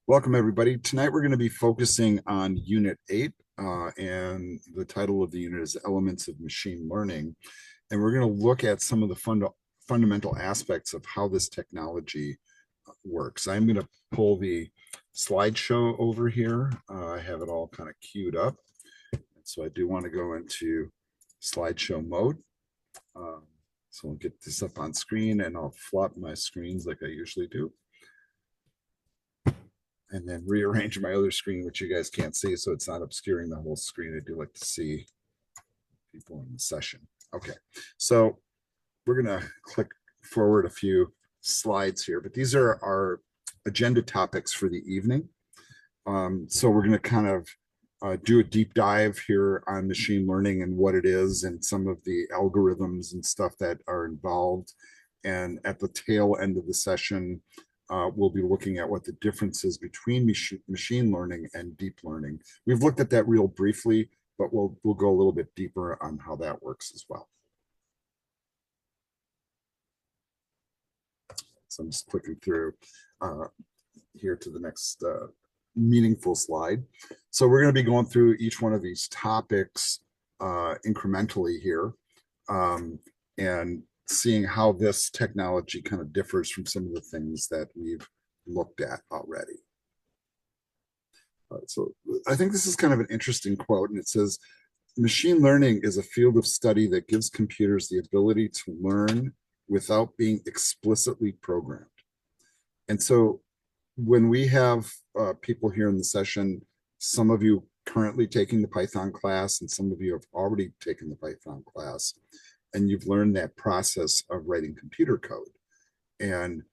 Welcome, everybody. Tonight we're going to be focusing on Unit 8, and the title of the unit is Elements of Machine Learning. And we're going to look at some of the fundamental aspects of how this technology works. I'm going to pull the slideshow over here. I have it all kind of queued up. So I do want to go into slideshow mode. So I'll get this up on screen and I'll flop my screens like I usually do, and then rearrange my other screen, which you guys can't see, so it's not obscuring the whole screen. I do like to see people in the session. Okay, so we're going to click forward a few slides here, but these are our agenda topics for the evening. So we're going to kind of do a deep dive here on machine learning and what it is and some of the algorithms and stuff that are involved. And at the tail end of the session, we'll be looking at what the difference is between machine learning and deep learning. We've looked at that real briefly, but we'll go a little bit deeper on how that works as well. So I'm just clicking through here to the next meaningful slide. So we're going to be going through each one of these topics incrementally here, and seeing how this technology kind of differs from some of the things that we've looked at already. So I think this is kind of an interesting quote, and it says, machine learning is a field of study that gives computers the ability to learn without being explicitly programmed. And so when we have people here in the session, some of you currently taking the Python class and some of you have already taken the Python class, and you've learned that process of writing computer code. And,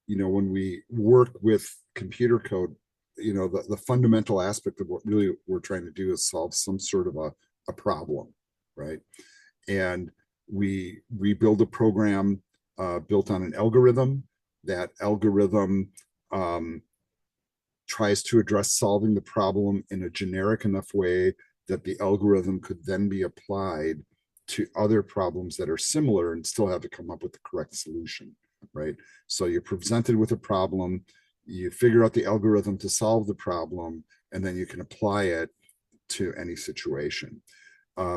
you know, when we work with computer code, you know, the fundamental aspect of what really we're trying to do is solve some sort of a problem, right? And we build a program built on an algorithm. That algorithm tries to address solving the problem in a generic enough way that the algorithm could then be applied to other problems that are similar and still have to come up with the correct solution, right? So you're presented with a problem, you figure out the algorithm to solve the problem, and then you can apply it to any situation.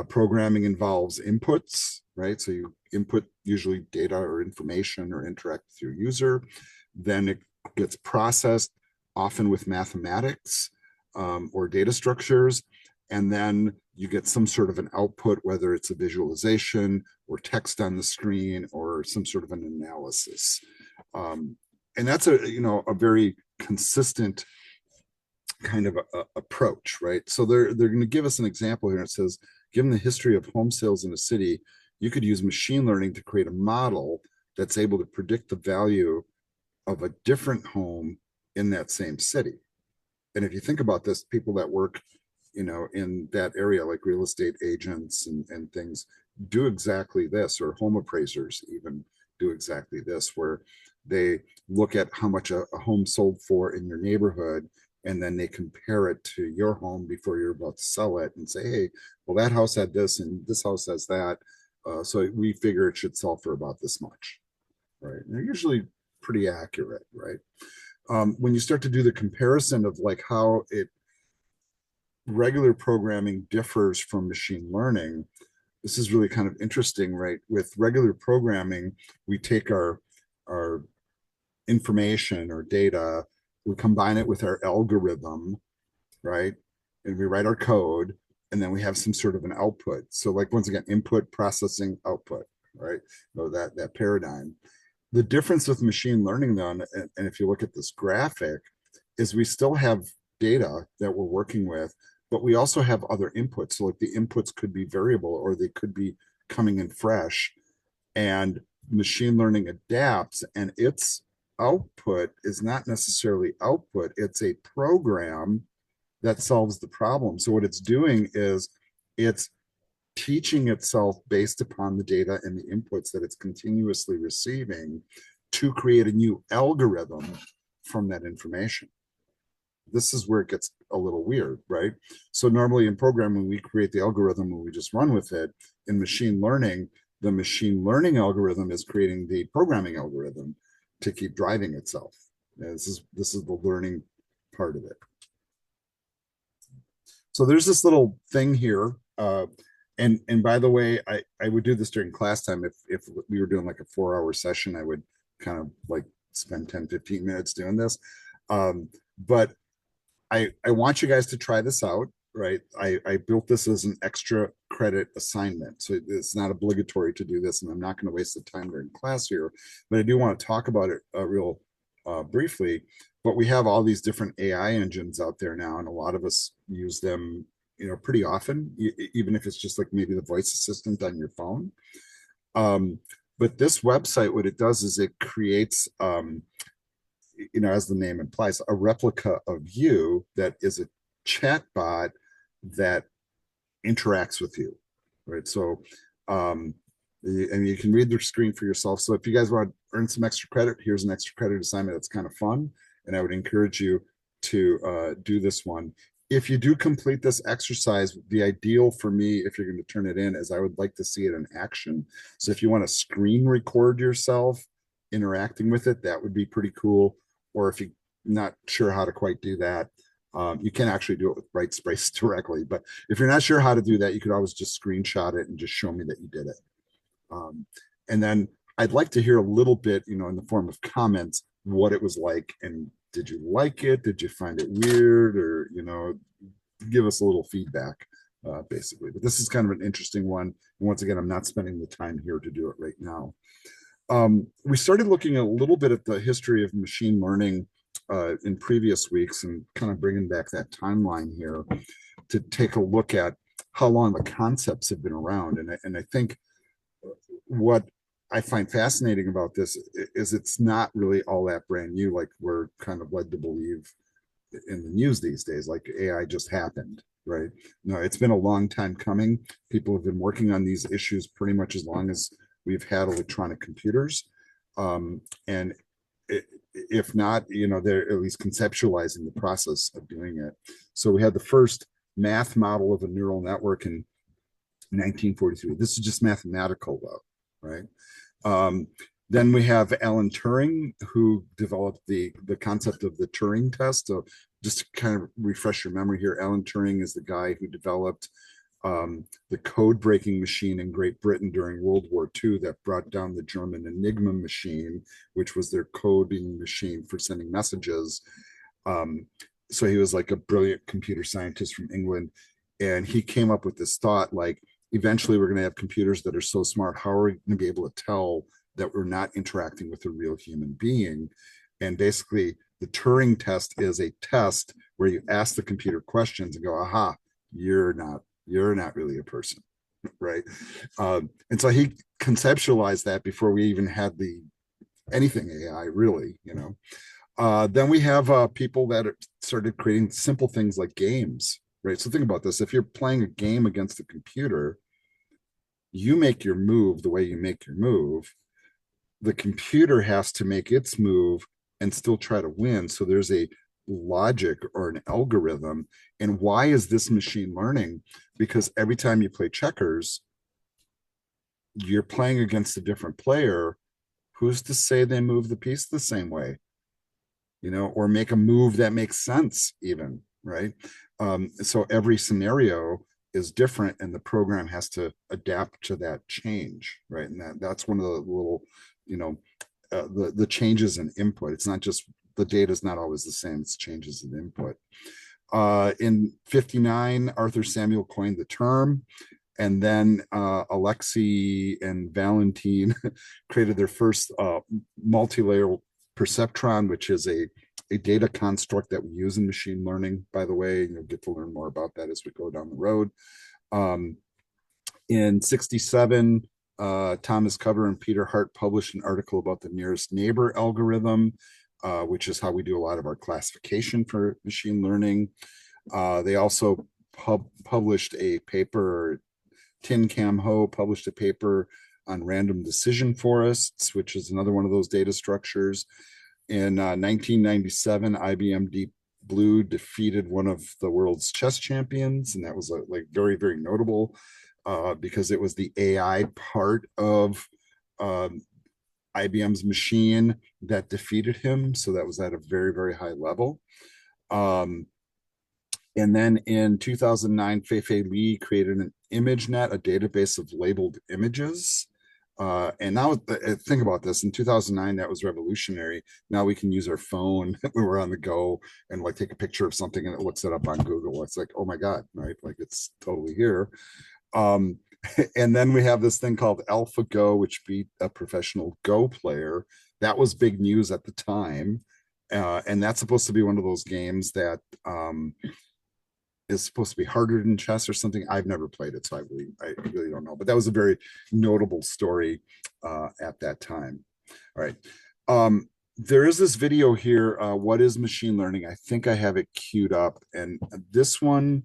Programming involves inputs, right? So you input usually data or information or interact with your user. Then it gets processed, often with mathematics or data structures. And then you get some sort of an output, whether it's a visualization or text on the screen or some sort of an analysis. And that's a very consistent kind of approach, right? So they're going to give us an example here. It says, given the history of home sales in a city, you could use machine learning to create a model that's able to predict the value of a different home in that same city. And if you think about this, people that work, you know, in that area, like real estate agents and things, do exactly this, or home appraisers even do exactly this, where they look at how much a home sold for in your neighborhood, and then they compare it to your home before you're about to sell it and say, hey, well, that house had this and this house has that. So we figure it should sell for about this much, right? And they're usually pretty accurate, right? When you start to do the comparison of like how regular programming differs from machine learning, this is really kind of interesting, right? With regular programming, we take our information or data, we combine it with our algorithm, right? And we write our code, and then we have some sort of an output. So like, once again, input, processing, output, right? So that paradigm. The difference with machine learning, though, and if you look at this graphic, is we still have data that we're working with, but we also have other inputs. So like the inputs could be variable or they could be coming in fresh, and machine learning adapts, and its output is not necessarily output, it's a program that solves the problem. So what it's doing is it's teaching itself based upon the data and the inputs that it's continuously receiving to create a new algorithm from that information. This is where it gets a little weird, right? So normally in programming, we create the algorithm and we just run with it. In machine learning, the machine learning algorithm is creating the programming algorithm to keep driving itself. This is the learning part of it. So there's this little thing here. And by the way, I would do this during class time. If we were doing like a 4 hour session, I would kind of like spend 10-15 minutes doing this. But I want you guys to try this out, right? I built this as an extra credit assignment. So it's not obligatory to do this, and I'm not going to waste the time during class here, but I do want to talk about it real briefly. But we have all these different AI engines out there now, and a lot of us use them, pretty often, even if it's just like maybe the voice assistant on your phone. But this website, what it does is it creates, as the name implies, a replica of you that is a chat bot that interacts with you, right? So, and you can read the screen for yourself. So if you guys want to earn some extra credit, here's an extra credit assignment that's kind of fun. And I would encourage you to do this one. If you do complete this exercise, the ideal for me, if you're going to turn it in, is I would like to see it in action. So if you want to screen record yourself interacting with it, that would be pretty cool. Or if you're not sure how to quite do that, you can actually do it with Brightspace directly. But if you're not sure how to do that, you could always just screenshot it and just show me that you did it. And then I'd like to hear a little bit, in the form of comments, what it was like. And did you like it? Did you find it weird? Or, give us a little feedback, basically. But this is kind of an interesting one. And once again, I'm not spending the time here to do it right now. We started looking a little bit at the history of machine learning in previous weeks, and kind of bringing back that timeline here to take a look at how long the concepts have been around. And I think what I find fascinating about this is it's not really all that brand new, like we're kind of led to believe in the news these days, like AI just happened, right? No, it's been a long time coming. People have been working on these issues pretty much as long as we've had electronic computers. And if not, they're at least conceptualizing the process of doing it. So we had the first math model of a neural network in 1943. This is just mathematical, though, right? Then we have Alan Turing, who developed the concept of the Turing test. So just to kind of refresh your memory here, Alan Turing is the guy who developed the code-breaking machine in Great Britain during World War II that brought down the German Enigma machine, which was their coding machine for sending messages. So he was like a brilliant computer scientist from England, and he came up with this thought, like, eventually we're going to have computers that are so smart, how are we going to be able to tell that we're not interacting with a real human being? And basically, the Turing test is a test where you ask the computer questions and go, aha, you're not really a person, right? And so he conceptualized that before we even had anything AI, really. Then we have people that started creating simple things like games, right? So think about this: if you're playing a game against a computer, you make your move the way you make your move. The computer has to make its move and still try to win. So there's a logic or an algorithm. And why is this machine learning? Because every time you play checkers, you're playing against a different player. Who's to say they move the piece the same way? Or make a move that makes sense, even, right? So every scenario is different, and the program has to adapt to that change, right? And that's one of the little, the changes in input. It's not just the data is not always the same; it's changes in input. In '59, Arthur Samuel coined the term, and then Alexei and Valentin created their first multi-layer perceptron, which is a data construct that we use in machine learning, by the way. You'll get to learn more about that as we go down the road. In '67, Thomas Cover and Peter Hart published an article about the nearest neighbor algorithm, which is how we do a lot of our classification for machine learning. They also published a paper, Tin Cam Ho published a paper on random decision forests, which is another one of those data structures. In 1997, IBM Deep Blue defeated one of the world's chess champions, and that was very, very notable because it was the AI part of IBM's machine that defeated him. So that was at a very, very high level. Um, and then in 2009, Fei Li created an ImageNet, a database of labeled images. And now think about this. In 2009, that was revolutionary. Now we can use our phone when we're on the go and like take a picture of something and it looks it up on Google. It's like, oh my God, right? Like it's totally here. Um, and then we have this thing called AlphaGo, which beat a professional Go player. That was big news at the time. And that's supposed to be one of those games that is supposed to be harder than chess or something. I've never played it, so I really don't know. But that was a very notable story at that time. All right. There is this video here. What is machine learning? I think I have it queued up. And this one,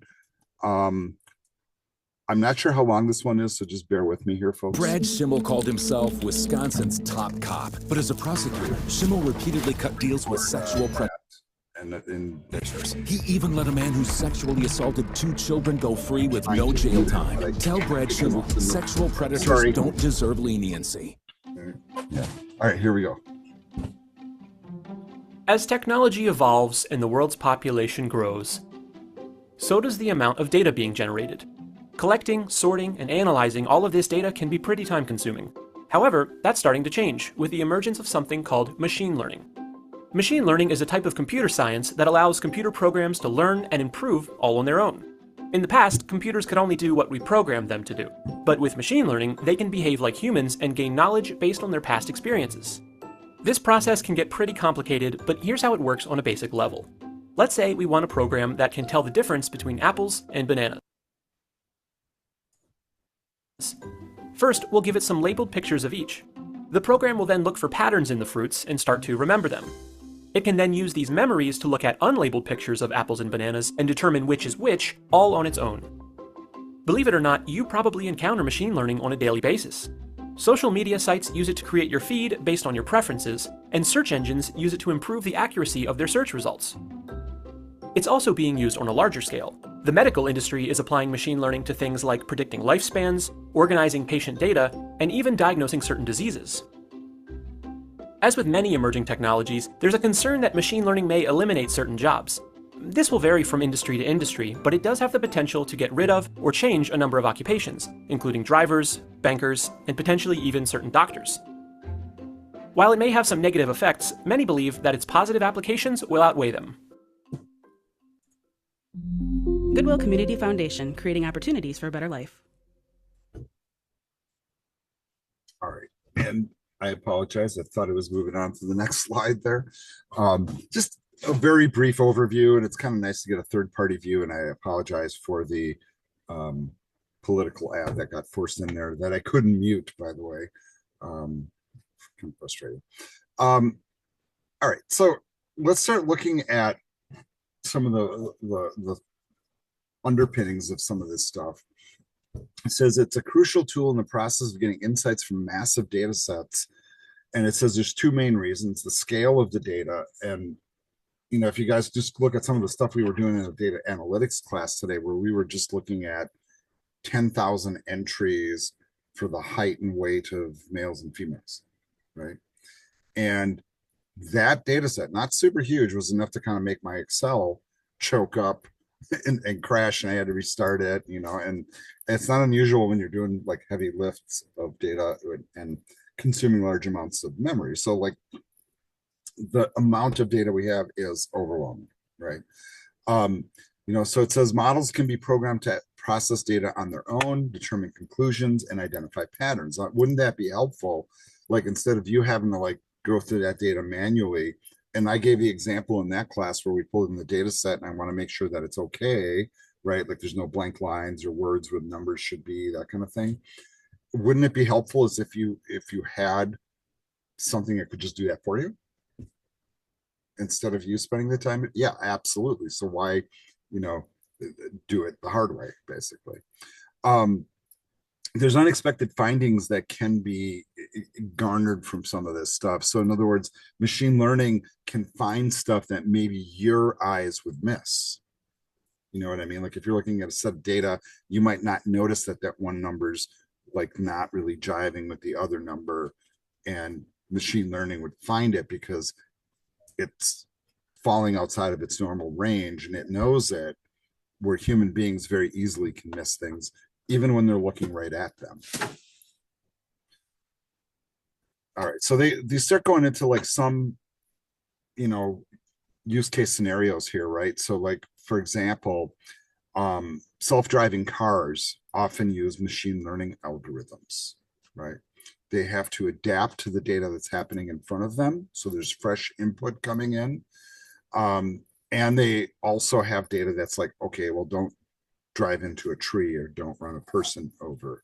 I'm not sure how long this one is, so just bear with me here, folks. Brad Schimmel called himself Wisconsin's top cop, but as a prosecutor, Schimmel repeatedly cut deals with sexual predators. He even let a man who sexually assaulted 2 children go free with no jail time. Tell Brad Schimmel, sexual predators don't deserve leniency. Yeah. All right, here we go. As technology evolves and the world's population grows, so does the amount of data being generated. Collecting, sorting, and analyzing all of this data can be pretty time-consuming. However, that's starting to change with the emergence of something called machine learning. Machine learning is a type of computer science that allows computer programs to learn and improve all on their own. In the past, computers could only do what we programmed them to do. But with machine learning, they can behave like humans and gain knowledge based on their past experiences. This process can get pretty complicated, but here's how it works on a basic level. Let's say we want a program that can tell the difference between apples and bananas. First, we'll give it some labeled pictures of each. The program will then look for patterns in the fruits and start to remember them. It can then use these memories to look at unlabeled pictures of apples and bananas and determine which is which, all on its own. Believe it or not, you probably encounter machine learning on a daily basis. Social media sites use it to create your feed based on your preferences, and search engines use it to improve the accuracy of their search results. It's also being used on a larger scale. The medical industry is applying machine learning to things like predicting lifespans, organizing patient data, and even diagnosing certain diseases. As with many emerging technologies, there's a concern that machine learning may eliminate certain jobs. This will vary from industry to industry, but it does have the potential to get rid of or change a number of occupations, including drivers, bankers, and potentially even certain doctors. While it may have some negative effects, many believe that its positive applications will outweigh them. Goodwill Community Foundation, creating opportunities for a better life. All right. And I apologize. I thought it was moving on to the next slide there. Just a very brief overview, and it's kind of nice to get a third-party view, and I apologize for the political ad that got forced in there that I couldn't mute, by the way. Kind of frustrating. All right. So let's start looking at some of the underpinnings of some of this stuff. It says it's a crucial tool in the process of getting insights from massive data sets. And it says there's 2 main reasons: the scale of the data. And, you know, if you guys just look at some of the stuff we were doing in the data analytics class today, where we were just looking at 10,000 entries for the height and weight of males and females, right? And that data set, not super huge, was enough to kind of make my Excel choke up and crash, and I had to restart it, you know. And it's not unusual when you're doing like heavy lifts of data and consuming large amounts of memory. So like the amount of data we have is overwhelming, right? You know, so it says models can be programmed to process data on their own, determine conclusions, and identify patterns. Wouldn't that be helpful? Like, instead of you having to like go through that data manually. And I gave the example in that class where we pulled in the data set and I want to make sure that it's okay, right? Like there's no blank lines or words where numbers should be, that kind of thing. Wouldn't it be helpful as if you had something that could just do that for you instead of you spending the time? Yeah, absolutely. So why, you know, do it the hard way, basically. There's unexpected findings that can be garnered from some of this stuff. So in other words, machine learning can find stuff that maybe your eyes would miss. You know what I mean? Like if you're looking at a set of data, you might not notice that one number's like not really jiving with the other number, and machine learning would find it because it's falling outside of its normal range, and it knows it, where human beings very easily can miss things, even when they're looking right at them. All right, so they start going into like some, use case scenarios here, right? So like, for example, self-driving cars often use machine learning algorithms, right? They have to adapt to the data that's happening in front of them. So there's fresh input coming in. And they also have data that's like, okay, well, don't drive into a tree or don't run a person over.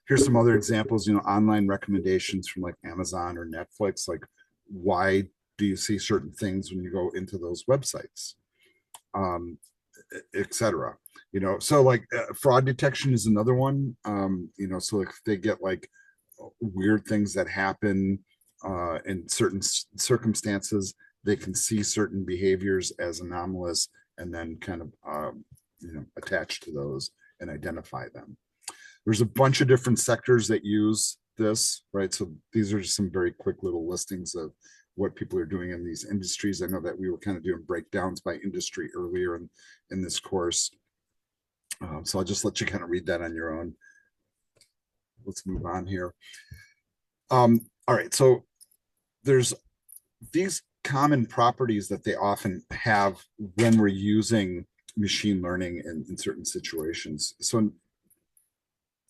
Here's some other examples, online recommendations from like Amazon or Netflix, like why do you see certain things when you go into those websites, etc. So like fraud detection is another one. So if they get like weird things that happen in certain circumstances, they can see certain behaviors as anomalous and then kind of attach to those and identify them. There's a bunch of different sectors that use this, right? So these are just some very quick little listings of what people are doing in these industries. I know that we were kind of doing breakdowns by industry earlier in this course. So I'll just let you kind of read that on your own. Let's move on here. All right, so there's these common properties that they often have when we're using machine learning in certain situations. So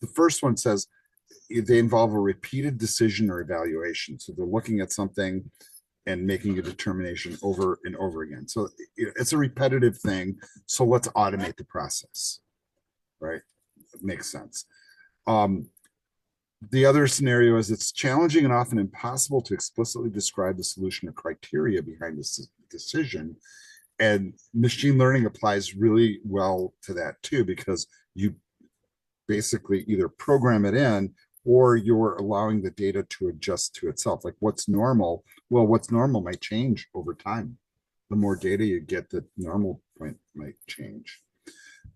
the first one says they involve a repeated decision or evaluation. So they're looking at something and making a determination over and over again. So it's a repetitive thing. So let's automate the process, right? It makes sense. The other scenario is it's challenging and often impossible to explicitly describe the solution or criteria behind this decision. And machine learning applies really well to that too, because you basically either program it in or you're allowing the data to adjust to itself. Like what's normal? Well, what's normal might change over time. The more data you get, the normal point might change.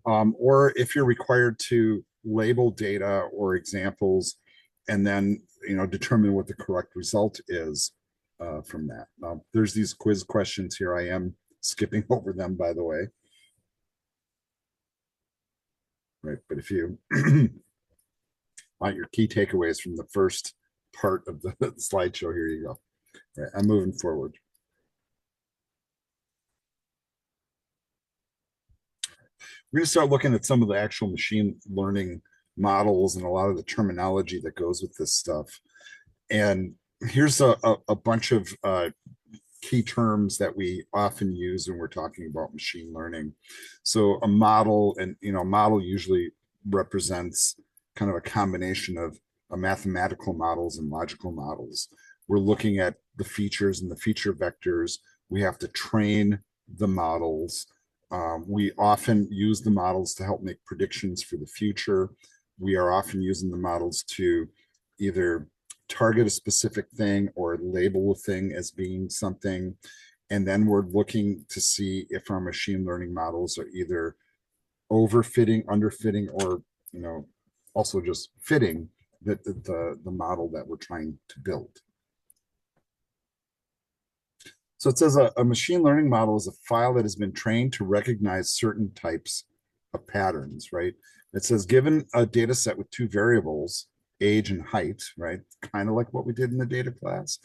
Or if you're required to label data or examples and then determine what the correct result is from that. There's these quiz questions here. I am skipping over them, by the way. Right, but if you want your key takeaways from the first part of the slideshow, here you go. Right, I'm moving forward. We're going to start looking at some of the actual machine learning models and a lot of the terminology that goes with this stuff. And here's a bunch of key terms that we often use when we're talking about machine learning. So a model, and a model usually represents kind of a combination of mathematical models and logical models. We're looking at the features and the feature vectors. We have to train the models. We often use the models to help make predictions for the future. We are often using the models to either target a specific thing or label a thing as being something. And then we're looking to see if our machine learning models are either overfitting, underfitting, or also just fitting the model that we're trying to build. So it says a machine learning model is a file that has been trained to recognize certain types of patterns, right? It says given a data set with two variables, age and height, right? Kind of like what we did in the data class.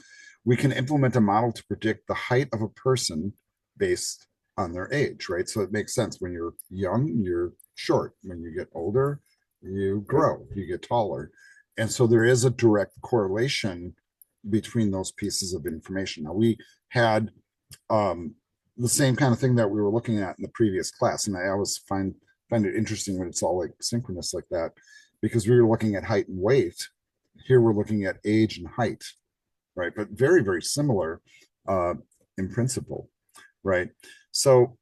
We can implement a model to predict the height of a person based on their age, right? So it makes sense. When you're young, you're short. When you get older, you grow, you get taller. And so there is a direct correlation between those pieces of information. Now we had the same kind of thing that we were looking at in the previous class. And I always find it interesting when it's all like synchronous like that, because we were looking at height and weight. Here we're looking at age and height, right? But very, very similar in principle, right? So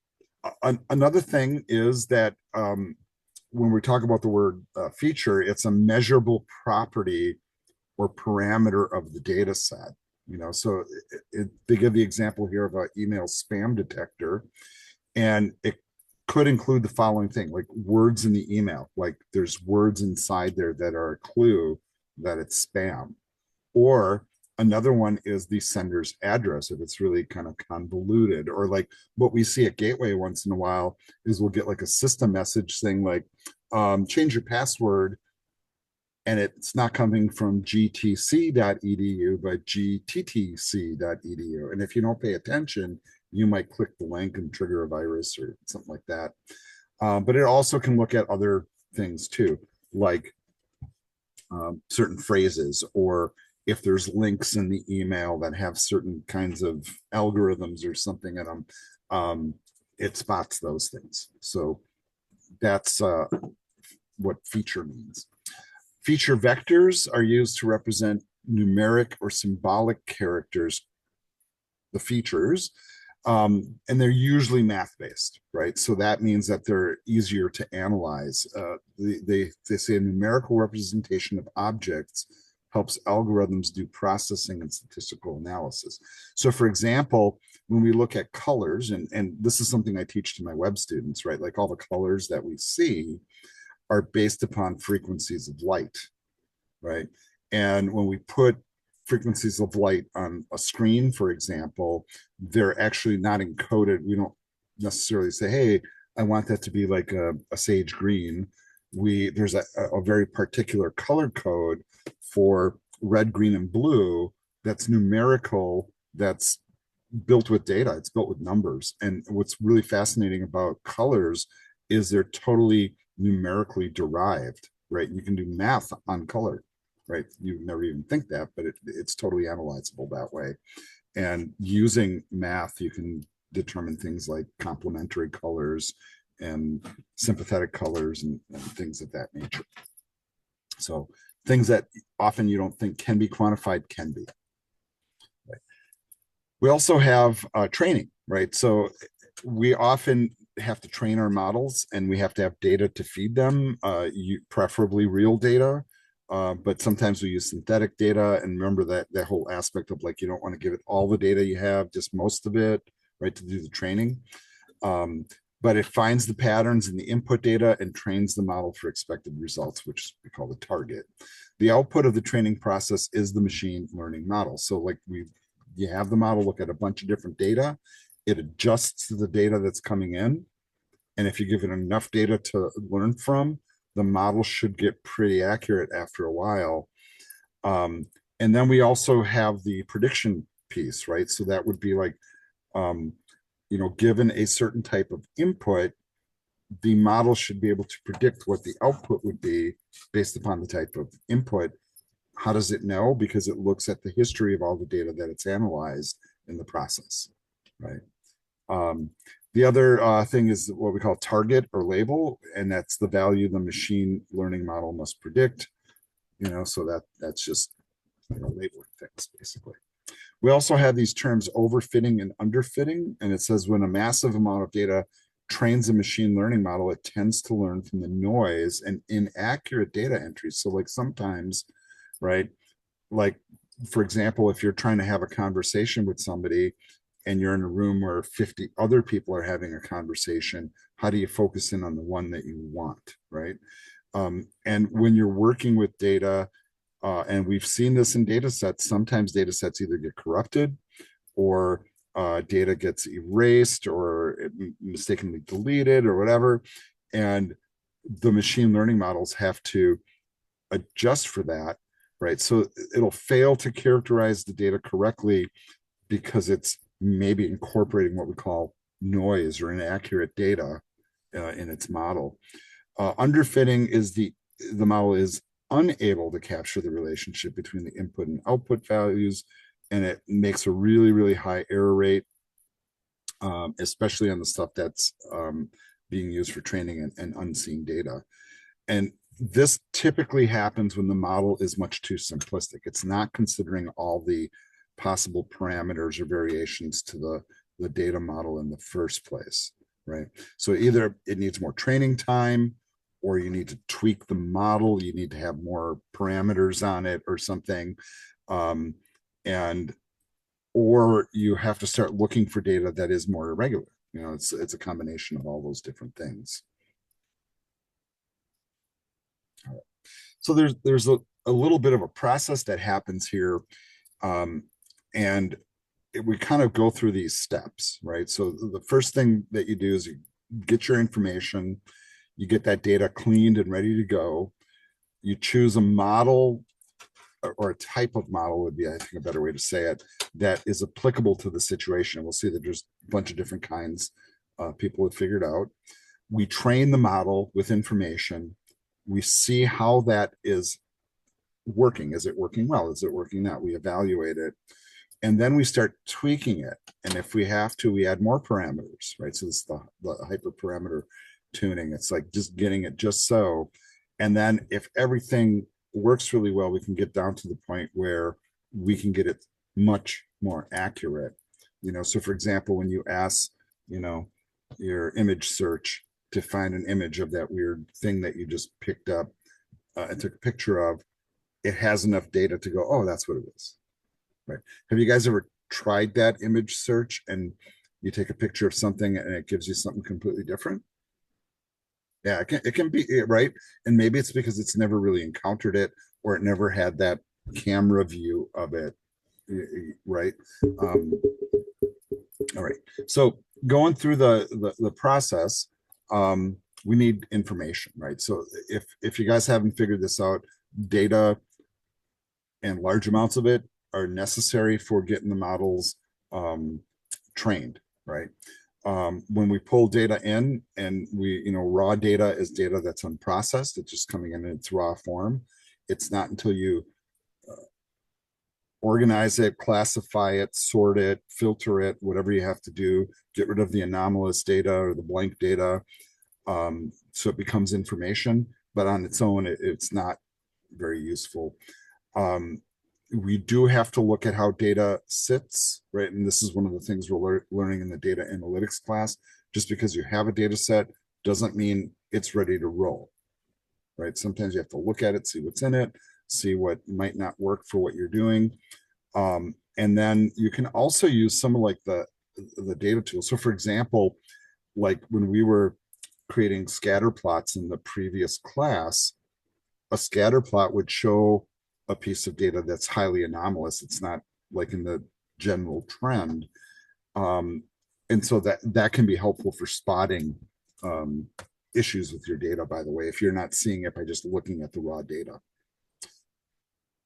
another thing is that when we talk about the word feature, it's a measurable property or parameter of the data set. So they give the example here of an email spam detector, and it could include the following thing, like words in the email, like there's words inside there that are a clue that it's spam. Or Another one is the sender's address, if it's really kind of convoluted, or like what we see at Gateway once in a while is we'll get like a system message saying like, change your password, and it's not coming from gtc.edu, but gttc.edu. And if you don't pay attention, you might click the link and trigger a virus or something like that. But it also can look at other things too, like certain phrases, or if there's links in the email that have certain kinds of algorithms or something in them, it spots those things. So that's what feature means. Feature vectors are used to represent numeric or symbolic characters, the features, and they're usually math-based, right? So that means that they're easier to analyze. They say a numerical representation of objects helps algorithms do processing and statistical analysis. So for example, when we look at colors, and this is something I teach to my web students, right? Like all the colors that we see are based upon frequencies of light, right? And when we put frequencies of light on a screen, for example, they're actually not encoded. We don't necessarily say, hey, I want that to be like a sage green. There's a very particular color code for red, green, and blue that's numerical, that's built with data, it's built with numbers. And what's really fascinating about colors is they're totally numerically derived, right? You can do math on color, right? You never even think that, but it's totally analyzable that way. And using math, you can determine things like complementary colors and sympathetic colors and things of that nature. So things that often you don't think can be quantified can be. Right. We also have training, right? So we often have to train our models, and we have to have data to feed them, preferably real data. But sometimes we use synthetic data, and remember that whole aspect of like, you don't want to give it all the data you have, just most of it, right, to do the training. But it finds the patterns in the input data and trains the model for expected results, which we call the target. The output of the training process is the machine learning model. So like you have the model look at a bunch of different data, it adjusts to the data that's coming in. And if you give it enough data to learn from, the model should get pretty accurate after a while. And then we also have the prediction piece, right? So that would be like, given a certain type of input, the model should be able to predict what the output would be based upon the type of input. How does it know? Because it looks at the history of all the data that it's analyzed in the process, right? The other thing is what we call target or label, and that's the value the machine learning model must predict. So that's just labeling things basically. We also have these terms overfitting and underfitting, and it says when a massive amount of data trains a machine learning model, it tends to learn from the noise and inaccurate data entries. So like sometimes, right, like for example, if you're trying to have a conversation with somebody and you're in a room where 50 other people are having a conversation, how do you focus in on the one that you want, right? And when you're working with data, and we've seen this in data sets, sometimes data sets either get corrupted or data gets erased or mistakenly deleted or whatever. And the machine learning models have to adjust for that, right? So it'll fail to characterize the data correctly because it's maybe incorporating what we call noise or inaccurate data in its model. Underfitting is the model is unable to capture the relationship between the input and output values, and it makes a really, really high error rate, especially on the stuff that's being used for training and unseen data. And this typically happens when the model is much too simplistic. It's not considering all the possible parameters or variations to the data model in the first place, right? So either it needs more training time, or you need to tweak the model, you need to have more parameters on it or something, or you have to start looking for data that is more irregular. It's a combination of all those different things. All right. So there's a little bit of a process that happens here. And we kind of go through these steps, right? So the first thing that you do is you get your information, you get that data cleaned and ready to go. You choose a model or a type of model would be, I think, a better way to say it, that is applicable to the situation. We'll see that there's a bunch of different kinds people have figured out. We train the model with information. We see how that is working. Is it working well? Is it working not? We evaluate it. And then we start tweaking it. And if we have to, we add more parameters, right? So this is the hyperparameter tuning. It's like just getting it just so. And then if everything works really well, we can get down to the point where we can get it much more accurate. So for example, when you ask, your image search to find an image of that weird thing that you just picked up and took a picture of, it has enough data to go, oh, that's what it is, right? Have you guys ever tried that image search and you take a picture of something and it gives you something completely different? Yeah, it can be, right. And maybe it's because it's never really encountered it, or it never had that camera view of it, right? All right. So going through the process, we need information, right? So if you guys haven't figured this out, data and large amounts of it are necessary for getting the models trained, right? When we pull data in, and raw data is data that's unprocessed, it's just coming in its raw form. It's not until you organize it, classify it, sort it, filter it, whatever you have to do, get rid of the anomalous data or the blank data, so it becomes information, but on its own, it's not very useful. We do have to look at how data sits, right? And this is one of the things we're learning in the data analytics class. Just because you have a data set doesn't mean it's ready to roll, right? Sometimes you have to look at it, see what's in it, see what might not work for what you're doing. And then you can also use some of like the data tools. So for example, like when we were creating scatter plots in the previous class, a scatter plot would show a piece of data that's highly anomalous. It's not like in the general trend. And so that can be helpful for spotting issues with your data, by the way, if you're not seeing it by just looking at the raw data.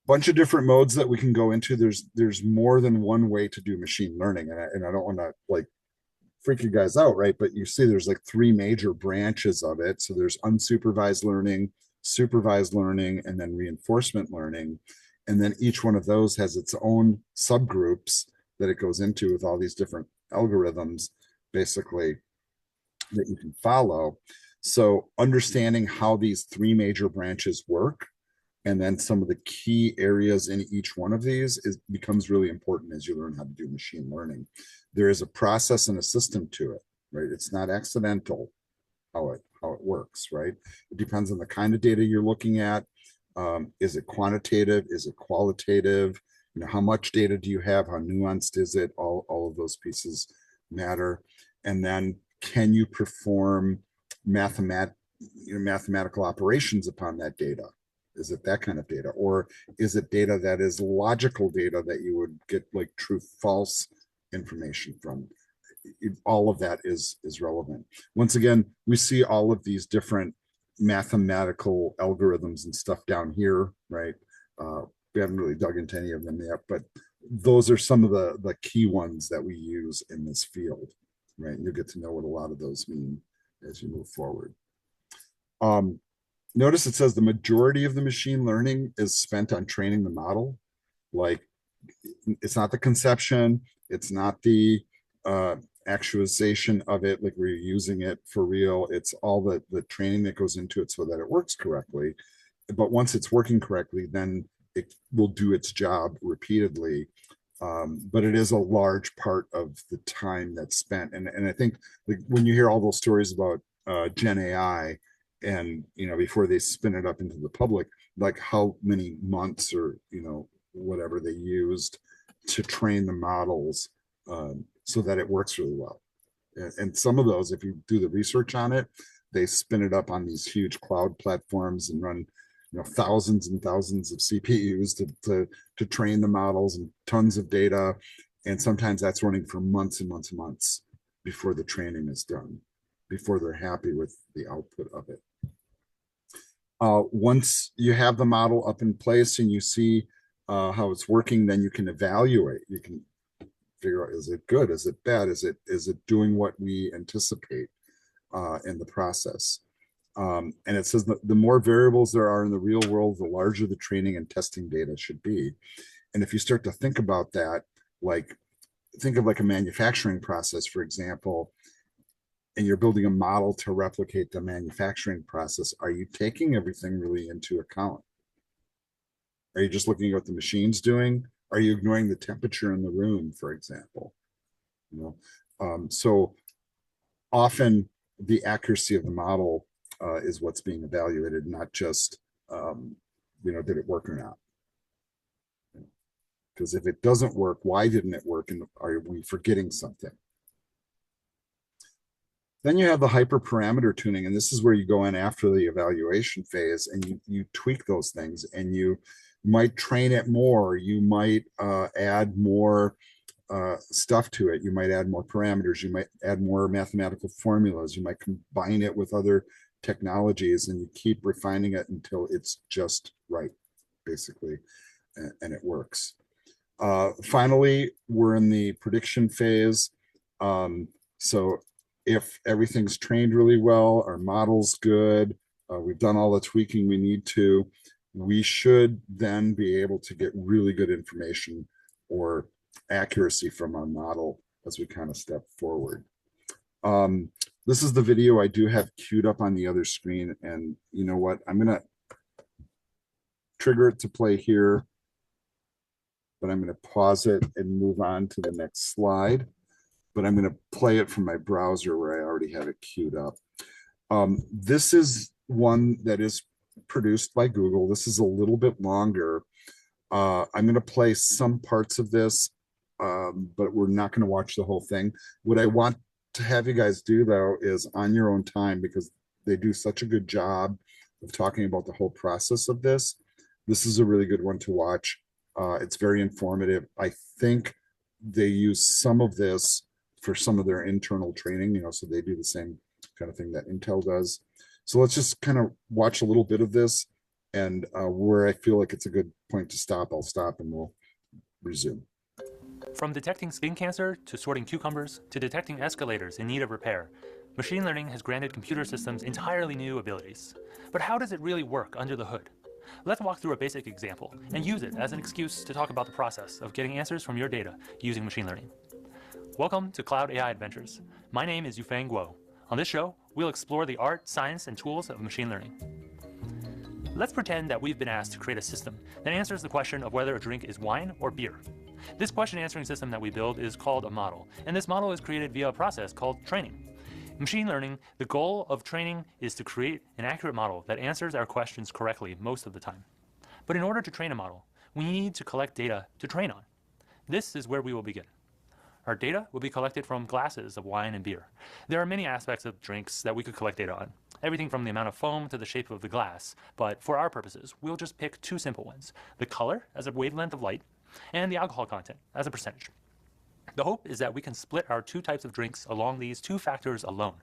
Bunch of different modes that we can go into. There's more than one way to do machine learning. And I don't want to like freak you guys out, right? But you see there's like three major branches of it. So there's unsupervised learning, supervised learning, and then reinforcement learning. And then each one of those has its own subgroups that it goes into with all these different algorithms, basically, that you can follow. So understanding how these three major branches work, and then some of the key areas in each one of these becomes really important as you learn how to do machine learning. There is a process and a system to it, right? It's not accidental how it works, right? It depends on the kind of data you're looking at. Is it quantitative? Is it qualitative? How much data do you have? How nuanced is it? All of those pieces matter. And then can you perform mathematical operations upon that data? Is it that kind of data? Or is it data that is logical data that you would get like true false information from? All of that is relevant. Once again, we see all of these different mathematical algorithms and stuff down here, right? We haven't really dug into any of them yet, but those are some of the key ones that we use in this field, right? You'll get to know what a lot of those mean as you move forward. Notice it says the majority of the machine learning is spent on training the model. Like, it's not the conception, it's not the actualization of it, like we're using it for real. It's all the training that goes into it so that it works correctly. But once it's working correctly, then it will do its job repeatedly. But it is a large part of the time that's spent. And I think like when you hear all those stories about Gen AI, and before they spin it up into the public, like how many months or whatever they used to train the models so that it works really well. And some of those, if you do the research on it, they spin it up on these huge cloud platforms and run thousands and thousands of CPUs to train the models and tons of data. And sometimes that's running for months and months and months before the training is done, before they're happy with the output of it. Once you have the model up in place and you see how it's working, then you can evaluate. You can figure out, is it good? Is it bad? Is it doing what we anticipate in the process? And it says that the more variables there are in the real world, the larger the training and testing data should be. And if you start to think about that, think of like a manufacturing process, for example, and you're building a model to replicate the manufacturing process, are you taking everything really into account? Are you just looking at what the machine's doing? Are you ignoring the temperature in the room, for example? So often the accuracy of the model is what's being evaluated, not just did it work or not? Because if it doesn't work, why didn't it work? And are we forgetting something? Then you have the hyperparameter tuning, and this is where you go in after the evaluation phase and you tweak those things, and you might train it more. You might add more stuff to it. You might add more parameters. You might add more mathematical formulas. You might combine it with other technologies, and you keep refining it until it's just right, basically, and it works. Finally, we're in the prediction phase. So if everything's trained really well, our model's good, we've done all the tweaking we need to, we should then be able to get really good information or accuracy from our model as we kind of step forward. This is the video I do have queued up on the other screen, and you know what? I'm gonna trigger it to play here, but I'm gonna pause it and move on to the next slide. But I'm going to play it from my browser where I already have it queued up. This is one that is produced by Google. This is a little bit longer. I'm going to play some parts of this, but we're not going to watch the whole thing. What I want to have you guys do, though, is on your own time, because they do such a good job of talking about the whole process of this. This is a really good one to watch. It's very informative. I think they use some of this for some of their internal training, so they do the same kind of thing that Intel does. So let's just kind of watch a little bit of this, and where I feel like it's a good point to stop, I'll stop and we'll resume. From detecting skin cancer to sorting cucumbers to detecting escalators in need of repair, machine learning has granted computer systems entirely new abilities. But how does it really work under the hood? Let's walk through a basic example and use it as an excuse to talk about the process of getting answers from your data using machine learning. Welcome to Cloud AI Adventures. My name is Yufeng Guo. On this show, we'll explore the art, science, and tools of machine learning. Let's pretend that we've been asked to create a system that answers the question of whether a drink is wine or beer. This question answering system that we build is called a model, and this model is created via a process called training. In machine learning, the goal of training is to create an accurate model that answers our questions correctly most of the time. But in order to train a model, we need to collect data to train on. This is where we will begin. Our data will be collected from glasses of wine and beer. There are many aspects of drinks that we could collect data on, everything from the amount of foam to the shape of the glass, but for our purposes, we'll just pick two simple ones: the color as a wavelength of light, and the alcohol content as a percentage. The hope is that we can split our two types of drinks along these two factors alone.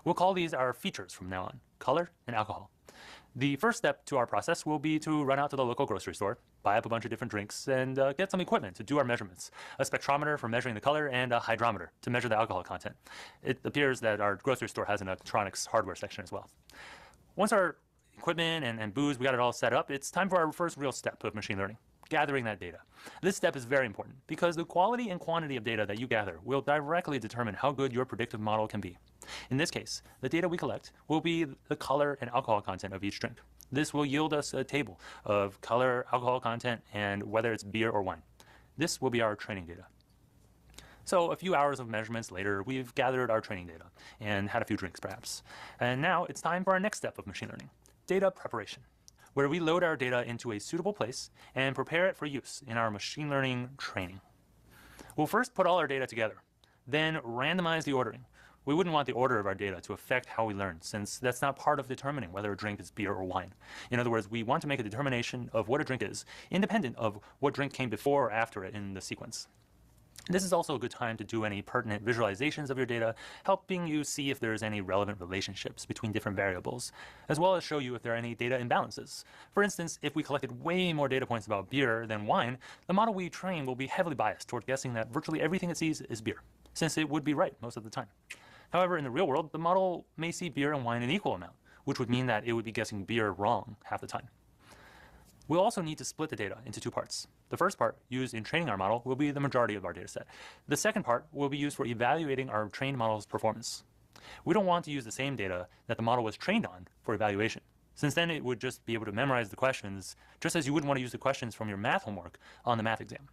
We'll call these our features from now on: color and alcohol. The first step to our process will be to run out to the local grocery store, buy up a bunch of different drinks, and get some equipment to do our measurements: a spectrometer for measuring the color and a hydrometer to measure the alcohol content. It appears that our grocery store has an electronics hardware section as well. Once our equipment and booze, we got it all set up, it's time for our first real step of machine learning: gathering that data. This step is very important because the quality and quantity of data that you gather will directly determine how good your predictive model can be. In this case, the data we collect will be the color and alcohol content of each drink. This will yield us a table of color, alcohol content, and whether it's beer or wine. This will be our training data. So a few hours of measurements later, we've gathered our training data and had a few drinks perhaps. And now it's time for our next step of machine learning: data preparation, where we load our data into a suitable place and prepare it for use in our machine learning training. We'll first put all our data together, then randomize the ordering. We wouldn't want the order of our data to affect how we learn, since that's not part of determining whether a drink is beer or wine. In other words, we want to make a determination of what a drink is, independent of what drink came before or after it in the sequence. This is also a good time to do any pertinent visualizations of your data, helping you see if there's any relevant relationships between different variables, as well as show you if there are any data imbalances. For instance, if we collected way more data points about beer than wine, the model we train will be heavily biased toward guessing that virtually everything it sees is beer, since it would be right most of the time. However, in the real world, the model may see beer and wine in equal amount, which would mean that it would be guessing beer wrong half the time. We'll also need to split the data into two parts. The first part, used in training our model, will be the majority of our data set. The second part will be used for evaluating our trained model's performance. We don't want to use the same data that the model was trained on for evaluation, since then it would just be able to memorize the questions, just as you wouldn't want to use the questions from your math homework on the math exam.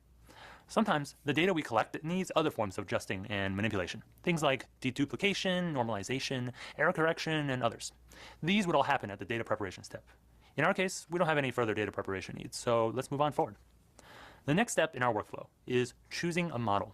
Sometimes the data we collect needs other forms of adjusting and manipulation, things like deduplication, normalization, error correction, and others. These would all happen at the data preparation step. In our case, we don't have any further data preparation needs, so let's move on forward. The next step in our workflow is choosing a model.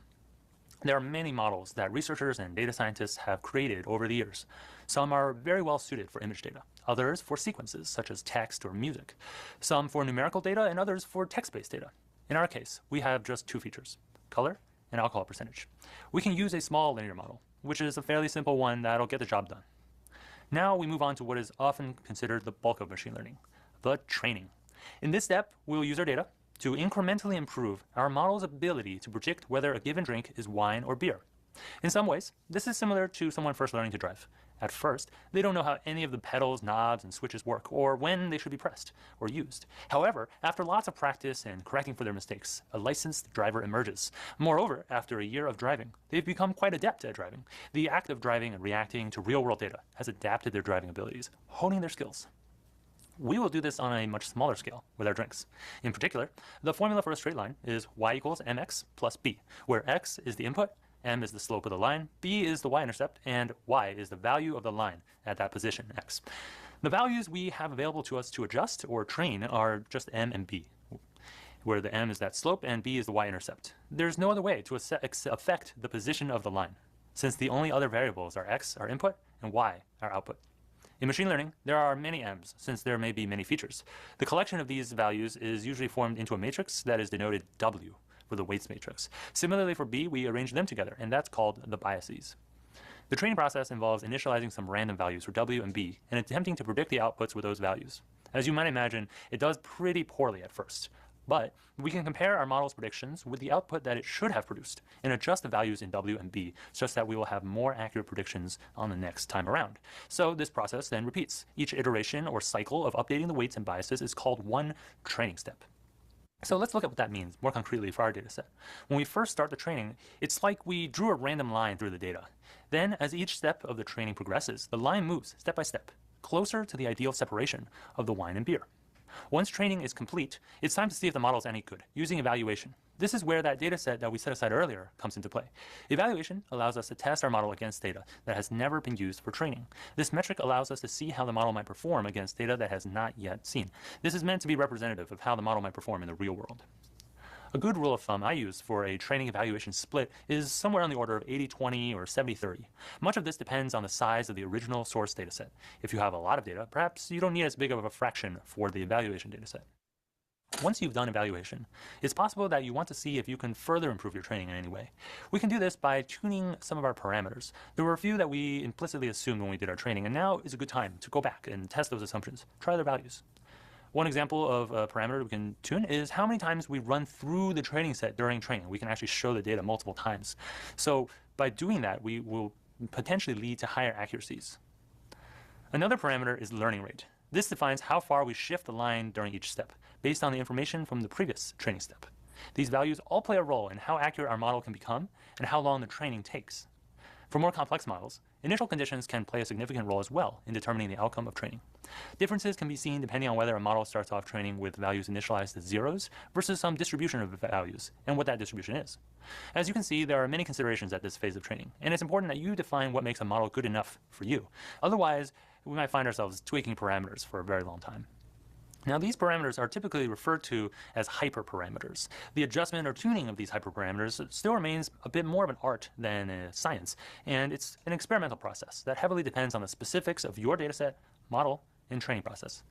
There are many models that researchers and data scientists have created over the years. Some are very well suited for image data, others for sequences such as text or music, some for numerical data, and others for text-based data. In our case, we have just two features, color and alcohol percentage. We can use a small linear model, which is a fairly simple one that'll get the job done. Now we move on to what is often considered the bulk of machine learning, the training. In this step, we'll use our data to incrementally improve our model's ability to predict whether a given drink is wine or beer. In some ways, this is similar to someone first learning to drive. At first, they don't know how any of the pedals, knobs, and switches work, or when they should be pressed or used. However, after lots of practice and correcting for their mistakes, a licensed driver emerges. Moreover, after a year of driving, they've become quite adept at driving. The act of driving and reacting to real-world data has adapted their driving abilities, honing their skills. We will do this on a much smaller scale with our drinks. In particular, the formula for a straight line is y equals mx plus b, where x is the input, m is the slope of the line, b is the y-intercept, and y is the value of the line at that position, x. The values we have available to us to adjust or train are just m and b, where the m is that slope and b is the y-intercept. There's no other way to affect the position of the line, since the only other variables are x, our input, and y, our output. In machine learning, there are many m's, since there may be many features. The collection of these values is usually formed into a matrix that is denoted W for the weights matrix. Similarly for B, we arrange them together, and that's called the biases. The training process involves initializing some random values for W and B and attempting to predict the outputs with those values. As you might imagine, it does pretty poorly at first, but we can compare our model's predictions with the output that it should have produced and adjust the values in W and B such that we will have more accurate predictions on the next time around. So this process then repeats. Each iteration or cycle of updating the weights and biases is called one training step. So let's look at what that means more concretely for our data set. When we first start the training, it's like we drew a random line through the data. Then, as each step of the training progresses, the line moves step by step, closer to the ideal separation of the wine and beer. Once training is complete, it's time to see if the model is any good, using evaluation. This is where that data set that we set aside earlier comes into play. Evaluation allows us to test our model against data that has never been used for training. This metric allows us to see how the model might perform against data that has not yet seen. This is meant to be representative of how the model might perform in the real world. A good rule of thumb I use for a training evaluation split is somewhere on the order of 80-20 or 70-30. Much of this depends on the size of the original source dataset. If you have a lot of data, perhaps you don't need as big of a fraction for the evaluation dataset. Once you've done evaluation, it's possible that you want to see if you can further improve your training in any way. We can do this by tuning some of our parameters. There were a few that we implicitly assumed when we did our training, and now is a good time to go back and test those assumptions, try their values. One example of a parameter we can tune is how many times we run through the training set during training. We can actually show the data multiple times. So by doing that, we will potentially lead to higher accuracies. Another parameter is learning rate. This defines how far we shift the line during each step, based on the information from the previous training step. These values all play a role in how accurate our model can become and how long the training takes. For more complex models, initial conditions can play a significant role as well in determining the outcome of training. Differences can be seen depending on whether a model starts off training with values initialized as zeros versus some distribution of values and what that distribution is. As you can see, there are many considerations at this phase of training, and it's important that you define what makes a model good enough for you. Otherwise, we might find ourselves tweaking parameters for a very long time. Now, these parameters are typically referred to as hyperparameters. The adjustment or tuning of these hyperparameters still remains a bit more of an art than a science, and it's an experimental process that heavily depends on the specifics of your dataset, model, and training process.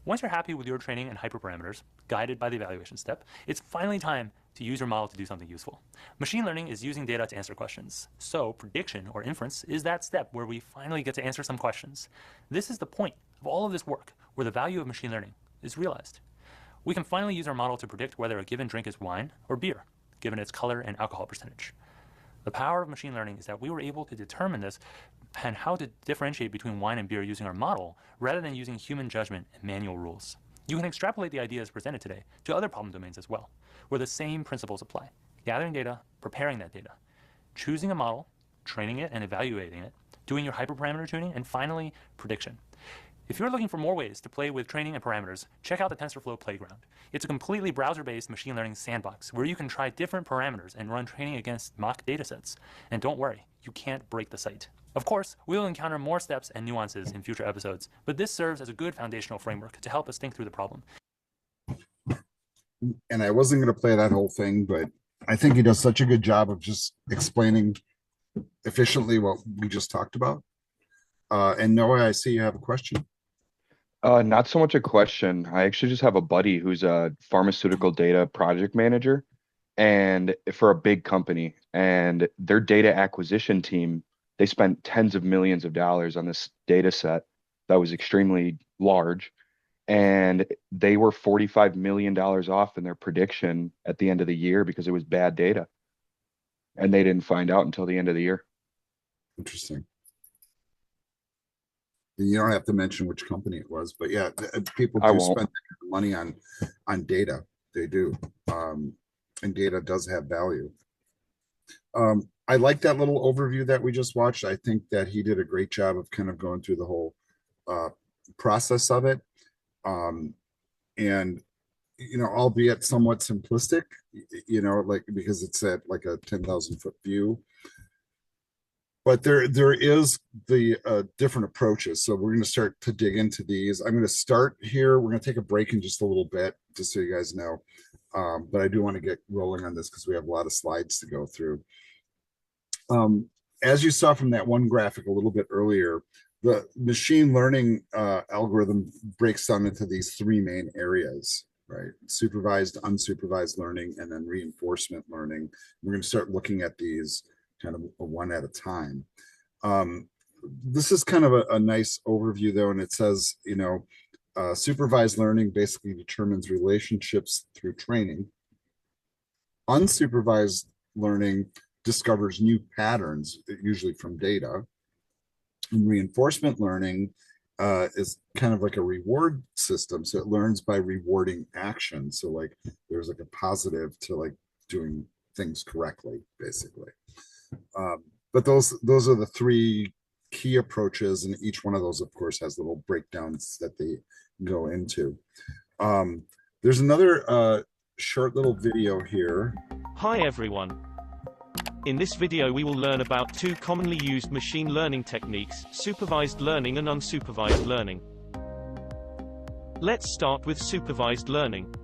Once you're happy with your training and hyperparameters, guided by the evaluation step, it's finally time to use your model to do something useful. Machine learning is using data to answer questions. So prediction or inference is that step where we finally get to answer some questions. This is the point of all of this work, where the value of machine learning is realized. We can finally use our model to predict whether a given drink is wine or beer, given its color and alcohol percentage. The power of machine learning is that we were able to determine this and how to differentiate between wine and beer using our model rather than using human judgment and manual rules. You can extrapolate the ideas presented today to other problem domains as well, where the same principles apply. Gathering data, preparing that data, choosing a model, training it and evaluating it, doing your hyperparameter tuning, and finally, prediction. If you're looking for more ways to play with training and parameters, check out the TensorFlow Playground. It's a completely browser-based machine learning sandbox where you can try different parameters and run training against mock datasets. And don't worry, you can't break the site. Of course, we will encounter more steps and nuances in future episodes, but this serves as a good foundational framework to help us think through the problem. And I wasn't going to play that whole thing, but I think he does such a good job of just explaining efficiently what we just talked about. And Noah, I see you have a question. Not so much a question. I actually just have a buddy who's a pharmaceutical data project manager and for a big company, and their data acquisition team, they spent tens of millions of dollars on this data set that was extremely large, and they were $45 million off in their prediction at the end of the year because it was bad data. And they didn't find out until the end of the year. Interesting. You don't have to mention which company it was, but yeah, people do spend money on data. They do, and data does have value. I like that little overview that we just watched. I think that he did a great job of kind of going through the whole process of it, and albeit somewhat simplistic, like because it's at like a 10,000 foot view. But there is the different approaches. So we're going to start to dig into these. I'm going to start here. We're going to take a break in just a little bit, just so you guys know. But I do want to get rolling on this because we have a lot of slides to go through. As you saw from that one graphic a little bit earlier, the machine learning algorithm breaks down into these three main areas, right? Supervised, unsupervised learning, and then reinforcement learning. We're going to start looking at these kind of one at a time. This is kind of a nice overview though, and it says, supervised learning basically determines relationships through training. Unsupervised learning discovers new patterns, usually from data. And reinforcement learning is kind of like a reward system. So it learns by rewarding action. So like there's like a positive to like doing things correctly, basically. But those are the three key approaches, and each one of those, of course, has little breakdowns that they go into. There's another short little video here. Hi everyone. In this video we will learn about two commonly used machine learning techniques, supervised learning and unsupervised learning. Let's start with supervised learning.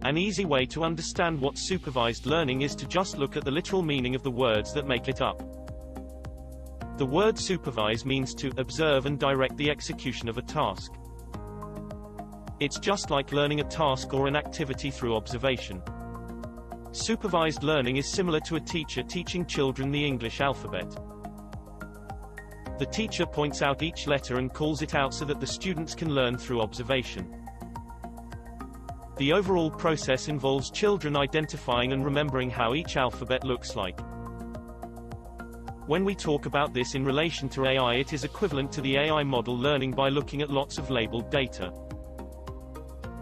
An easy way to understand what supervised learning is to just look at the literal meaning of the words that make it up. The word supervise means to observe and direct the execution of a task. It's just like learning a task or an activity through observation. Supervised learning is similar to a teacher teaching children the English alphabet. The teacher points out each letter and calls it out so that the students can learn through observation. The overall process involves children identifying and remembering how each alphabet looks like. When we talk about this in relation to AI, it is equivalent to the AI model learning by looking at lots of labeled data.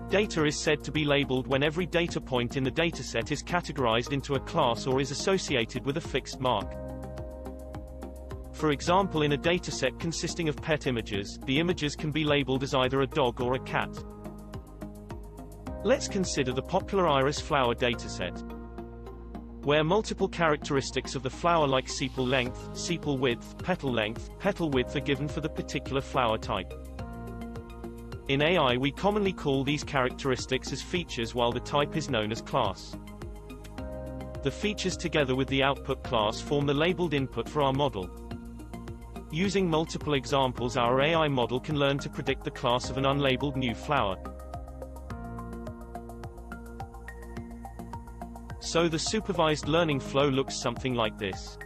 Data is said to be labeled when every data point in the dataset is categorized into a class or is associated with a fixed mark. For example, in a dataset consisting of pet images, the images can be labeled as either a dog or a cat. Let's consider the popular iris flower dataset, where multiple characteristics of the flower like sepal length, sepal width, petal width are given for the particular flower type. In AI, we commonly call these characteristics as features, while the type is known as class. The features together with the output class form the labeled input for our model. Using multiple examples, our AI model can learn to predict the class of an unlabeled new flower. So the supervised learning flow looks something like this.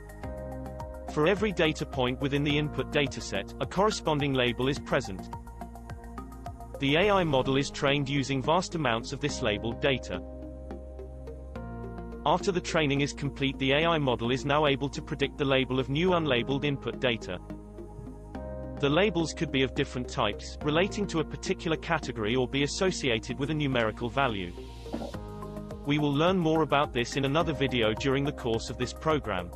For every data point within the input dataset, a corresponding label is present. The AI model is trained using vast amounts of this labeled data. After the training is complete, the AI model is now able to predict the label of new unlabeled input data. The labels could be of different types, relating to a particular category, or be associated with a numerical value. We will learn more about this in another video during the course of this program.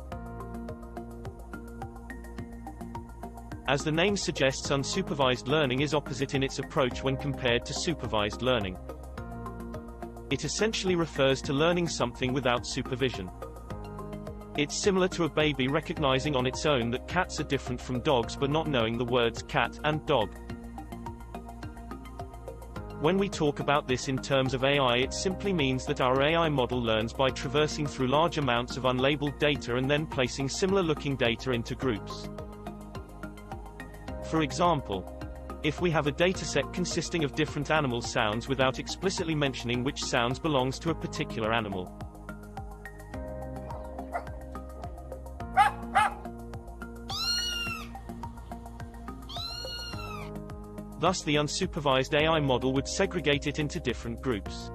As the name suggests, unsupervised learning is opposite in its approach when compared to supervised learning. It essentially refers to learning something without supervision. It's similar to a baby recognizing on its own that cats are different from dogs, but not knowing the words cat and dog. When we talk about this in terms of AI, it simply means that our AI model learns by traversing through large amounts of unlabeled data and then placing similar-looking data into groups. For example, if we have a dataset consisting of different animal sounds without explicitly mentioning which sounds belongs to a particular animal. Thus, the unsupervised AI model would segregate it into different groups.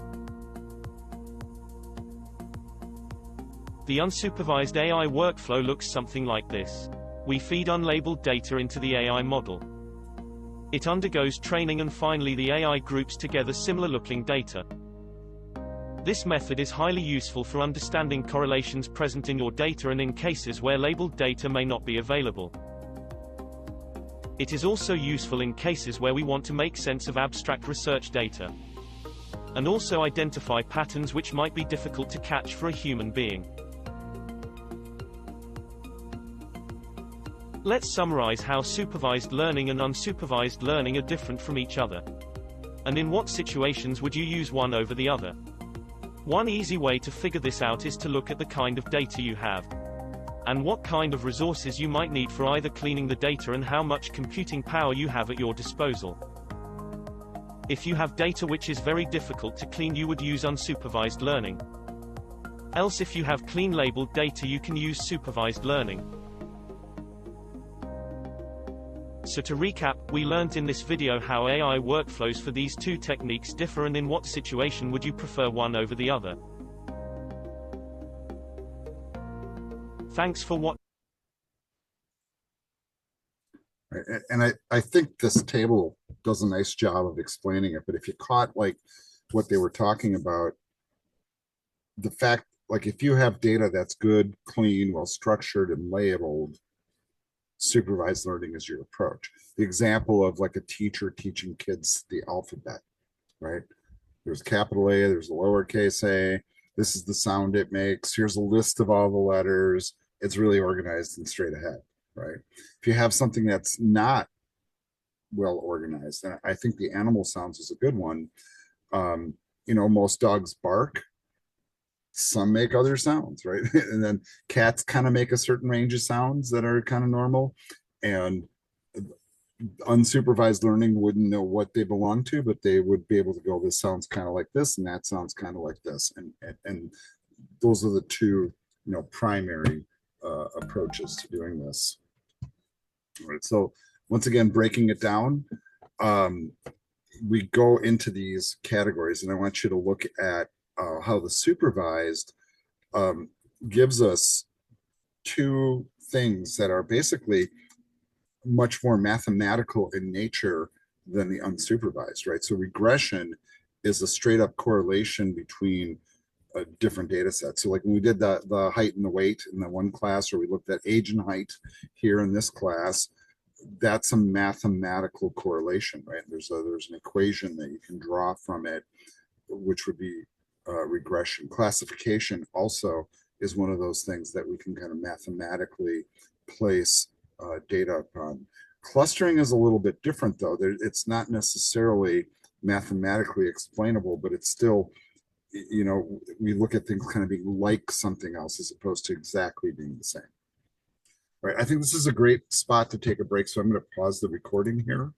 The unsupervised AI workflow looks something like this. We feed unlabeled data into the AI model. It undergoes training, and finally the AI groups together similar-looking data. This method is highly useful for understanding correlations present in your data and in cases where labeled data may not be available. It is also useful in cases where we want to make sense of abstract research data, and also identify patterns which might be difficult to catch for a human being. Let's summarize how supervised learning and unsupervised learning are different from each other. And in what situations would you use one over the other? One easy way to figure this out is to look at the kind of data you have, and what kind of resources you might need for either cleaning the data and how much computing power you have at your disposal. If you have data which is very difficult to clean, you would use unsupervised learning. Else, if you have clean labeled data, you can use supervised learning. So to recap, we learned in this video how AI workflows for these two techniques differ, and in what situation would you prefer one over the other. Thanks for watching. And I think this table does a nice job of explaining it, but if you caught like what they were talking about, the fact, like if you have data that's good, clean, well structured and labeled, supervised learning is your approach. The example of like a teacher teaching kids the alphabet, right? There's capital A, there's a lowercase a, this is the sound it makes, here's a list of all the letters. It's really organized and straight ahead, right? If you have something that's not well organized, and I think the animal sounds is a good one. You know, most dogs bark, some make other sounds, right? And then cats kind of make a certain range of sounds that are kind of normal, and unsupervised learning wouldn't know what they belong to, but they would be able to go, this sounds kind of like this and that sounds kind of like this, and those are the two, you know, primary approaches to doing this. All right, so once again, breaking it down, we go into these categories, and I want you to look at how the supervised gives us two things that are basically much more mathematical in nature than the unsupervised, right? So regression is a straight up correlation between different data sets. So like when we did the height and the weight in the one class, or we looked at age and height here in this class, that's a mathematical correlation, right? There's an equation that you can draw from it, which would be regression. Classification also is one of those things that we can kind of mathematically place data upon. Clustering is a little bit different though. It's not necessarily mathematically explainable, but it's still, we look at things kind of being like something else as opposed to exactly being the same. All right, I think this is a great spot to take a break. So I'm going to pause the recording here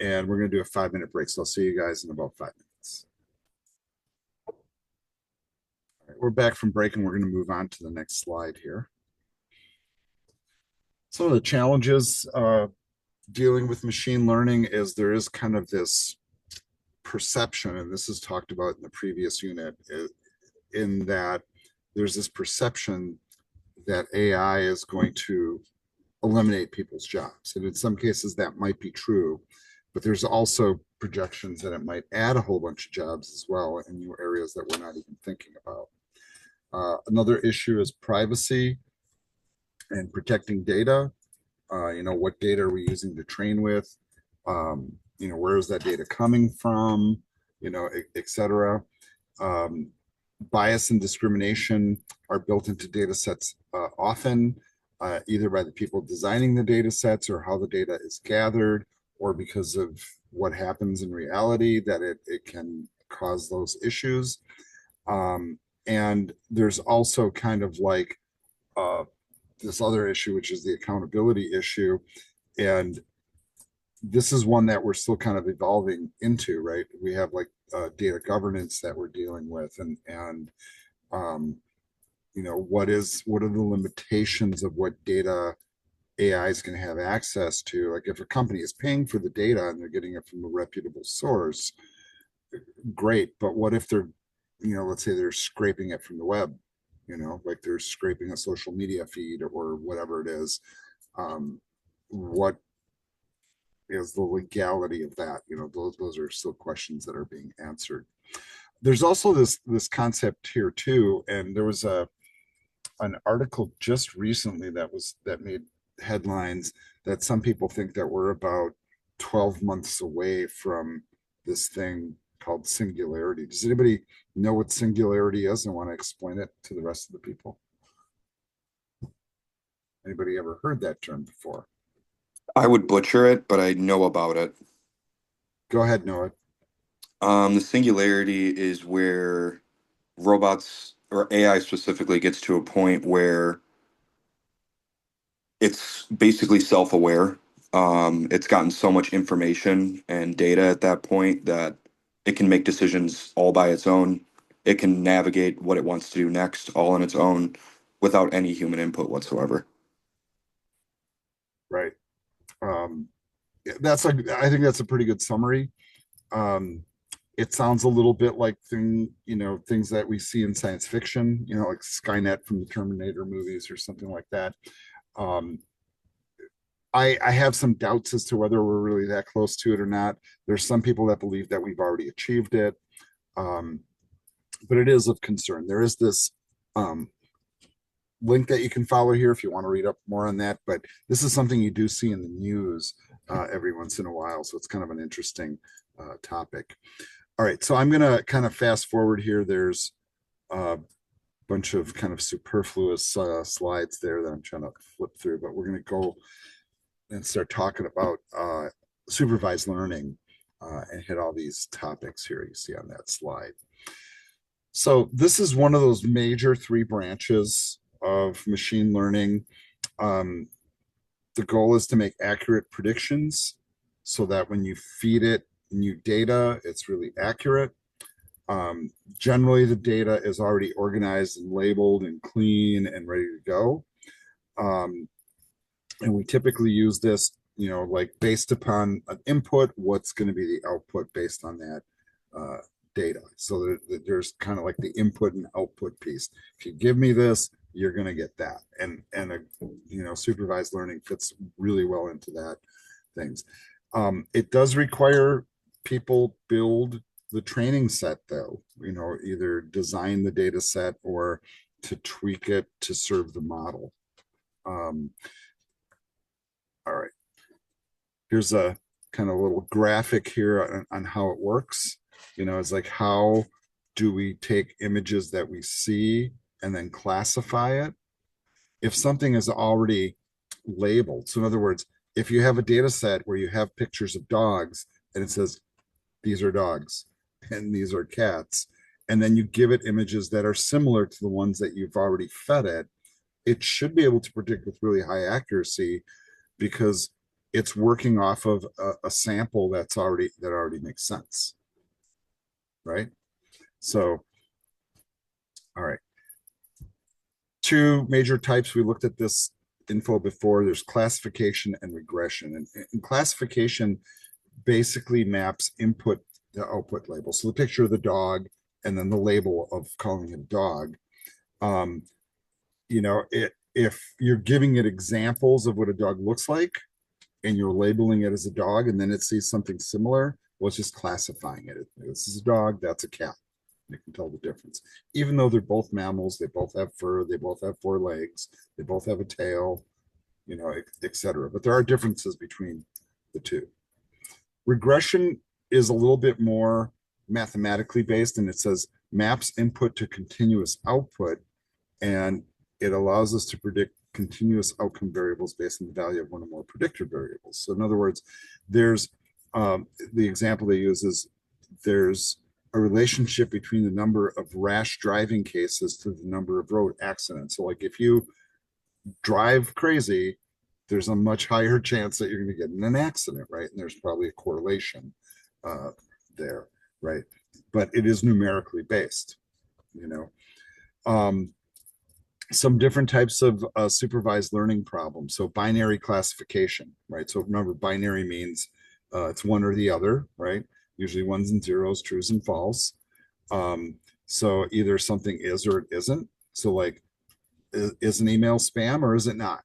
and we're going to do a 5-minute break. So I'll see you guys in about 5 minutes. All right, we're back from break and we're going to move on to the next slide here. Some of the challenges dealing with machine learning is there is kind of this perception, and this is talked about in the previous unit, in that there's this perception that AI is going to eliminate people's jobs. And in some cases that might be true, but there's also projections that it might add a whole bunch of jobs as well in new areas that we're not even thinking about. Another issue is privacy and protecting data. What data are we using to train with? Where is that data coming from? Et cetera. Bias and discrimination are built into data sets often, either by the people designing the data sets or how the data is gathered, or because of what happens in reality, that it can cause those issues. And there's also kind of like this other issue, which is the accountability issue. And this is one that we're still kind of evolving into, right? We have like data governance that we're dealing with, and what are the limitations of what data AI is going to have access to? Like if a company is paying for the data and they're getting it from a reputable source, great. But what if they're, let's say they're scraping it from the web, like they're scraping a social media feed or whatever it is. What is the legality of that? Those are still questions that are being answered. There's also this concept here too, and there was an article just recently that made headlines that some people think that we're about 12 months away from this thing called singularity. Does anybody know what singularity is and want to explain it to the rest of the people? Anybody ever heard that term before? I would butcher it, but I know about it. Go ahead, Noah. The singularity is where robots or AI specifically gets to a point where it's basically self-aware. It's gotten so much information and data at that point that it can make decisions all by its own. It can navigate what it wants to do next all on its own without any human input whatsoever. Right. I think that's a pretty good summary. It sounds a little bit like things that we see in science fiction, like Skynet from the Terminator movies or something like that. I have some doubts as to whether we're really that close to it or not. There's some people that believe that we've already achieved it. But it is of concern. There is this link that you can follow here if you want to read up more on that. But this is something you do see in the news every once in a while. So it's kind of an interesting topic. All right, so I'm going to kind of fast forward here. There's a bunch of kind of superfluous slides there that I'm trying to flip through, but we're going to go and start talking about supervised learning and hit all these topics here you see on that slide. So this is one of those major 3 branches of machine learning. The goal is to make accurate predictions so that when you feed it new data, it's really accurate. Generally, the data is already organized and labeled and clean and ready to go. And we typically use this, like based upon an input, what's going to be the output based on that data. So there's kind of like the input and output piece. If you give me this, you're going to get that. And supervised learning fits really well into that things. It does require people build the training set though, either design the data set or to tweak it to serve the model. All right. Here's a kind of little graphic here on how it works. It's like, how do we take images that we see and then classify it? If something is already labeled, so in other words, if you have a data set where you have pictures of dogs and it says, these are dogs and these are cats, and then you give it images that are similar to the ones that you've already fed it, it should be able to predict with really high accuracy because it's working off of a sample that already makes sense, right? So, all right. Two major types. We looked at this info before. There's classification and regression. And classification basically maps input to output label. So the picture of the dog and then the label of calling it a dog. If you're giving it examples of what a dog looks like and you're labeling it as a dog and then it sees something similar, well, it's just classifying it. This is a dog, that's a cat. You can tell the difference. Even though they're both mammals, they both have fur, they both have 4 legs, they both have a tail, etc. But there are differences between the two. Regression is a little bit more mathematically based, and it says maps input to continuous output, and it allows us to predict continuous outcome variables based on the value of one or more predictor variables. So in other words, there's the example they use is there's a relationship between the number of rash driving cases to the number of road accidents. So like if you drive crazy, there's a much higher chance that you're going to get in an accident, right? And there's probably a correlation there, right? But it is numerically based, some different types of supervised learning problems. So binary classification, right? So remember, binary means it's one or the other, right? Usually ones and zeros, trues and false. So either something is or it isn't. So like, is an email spam or is it not?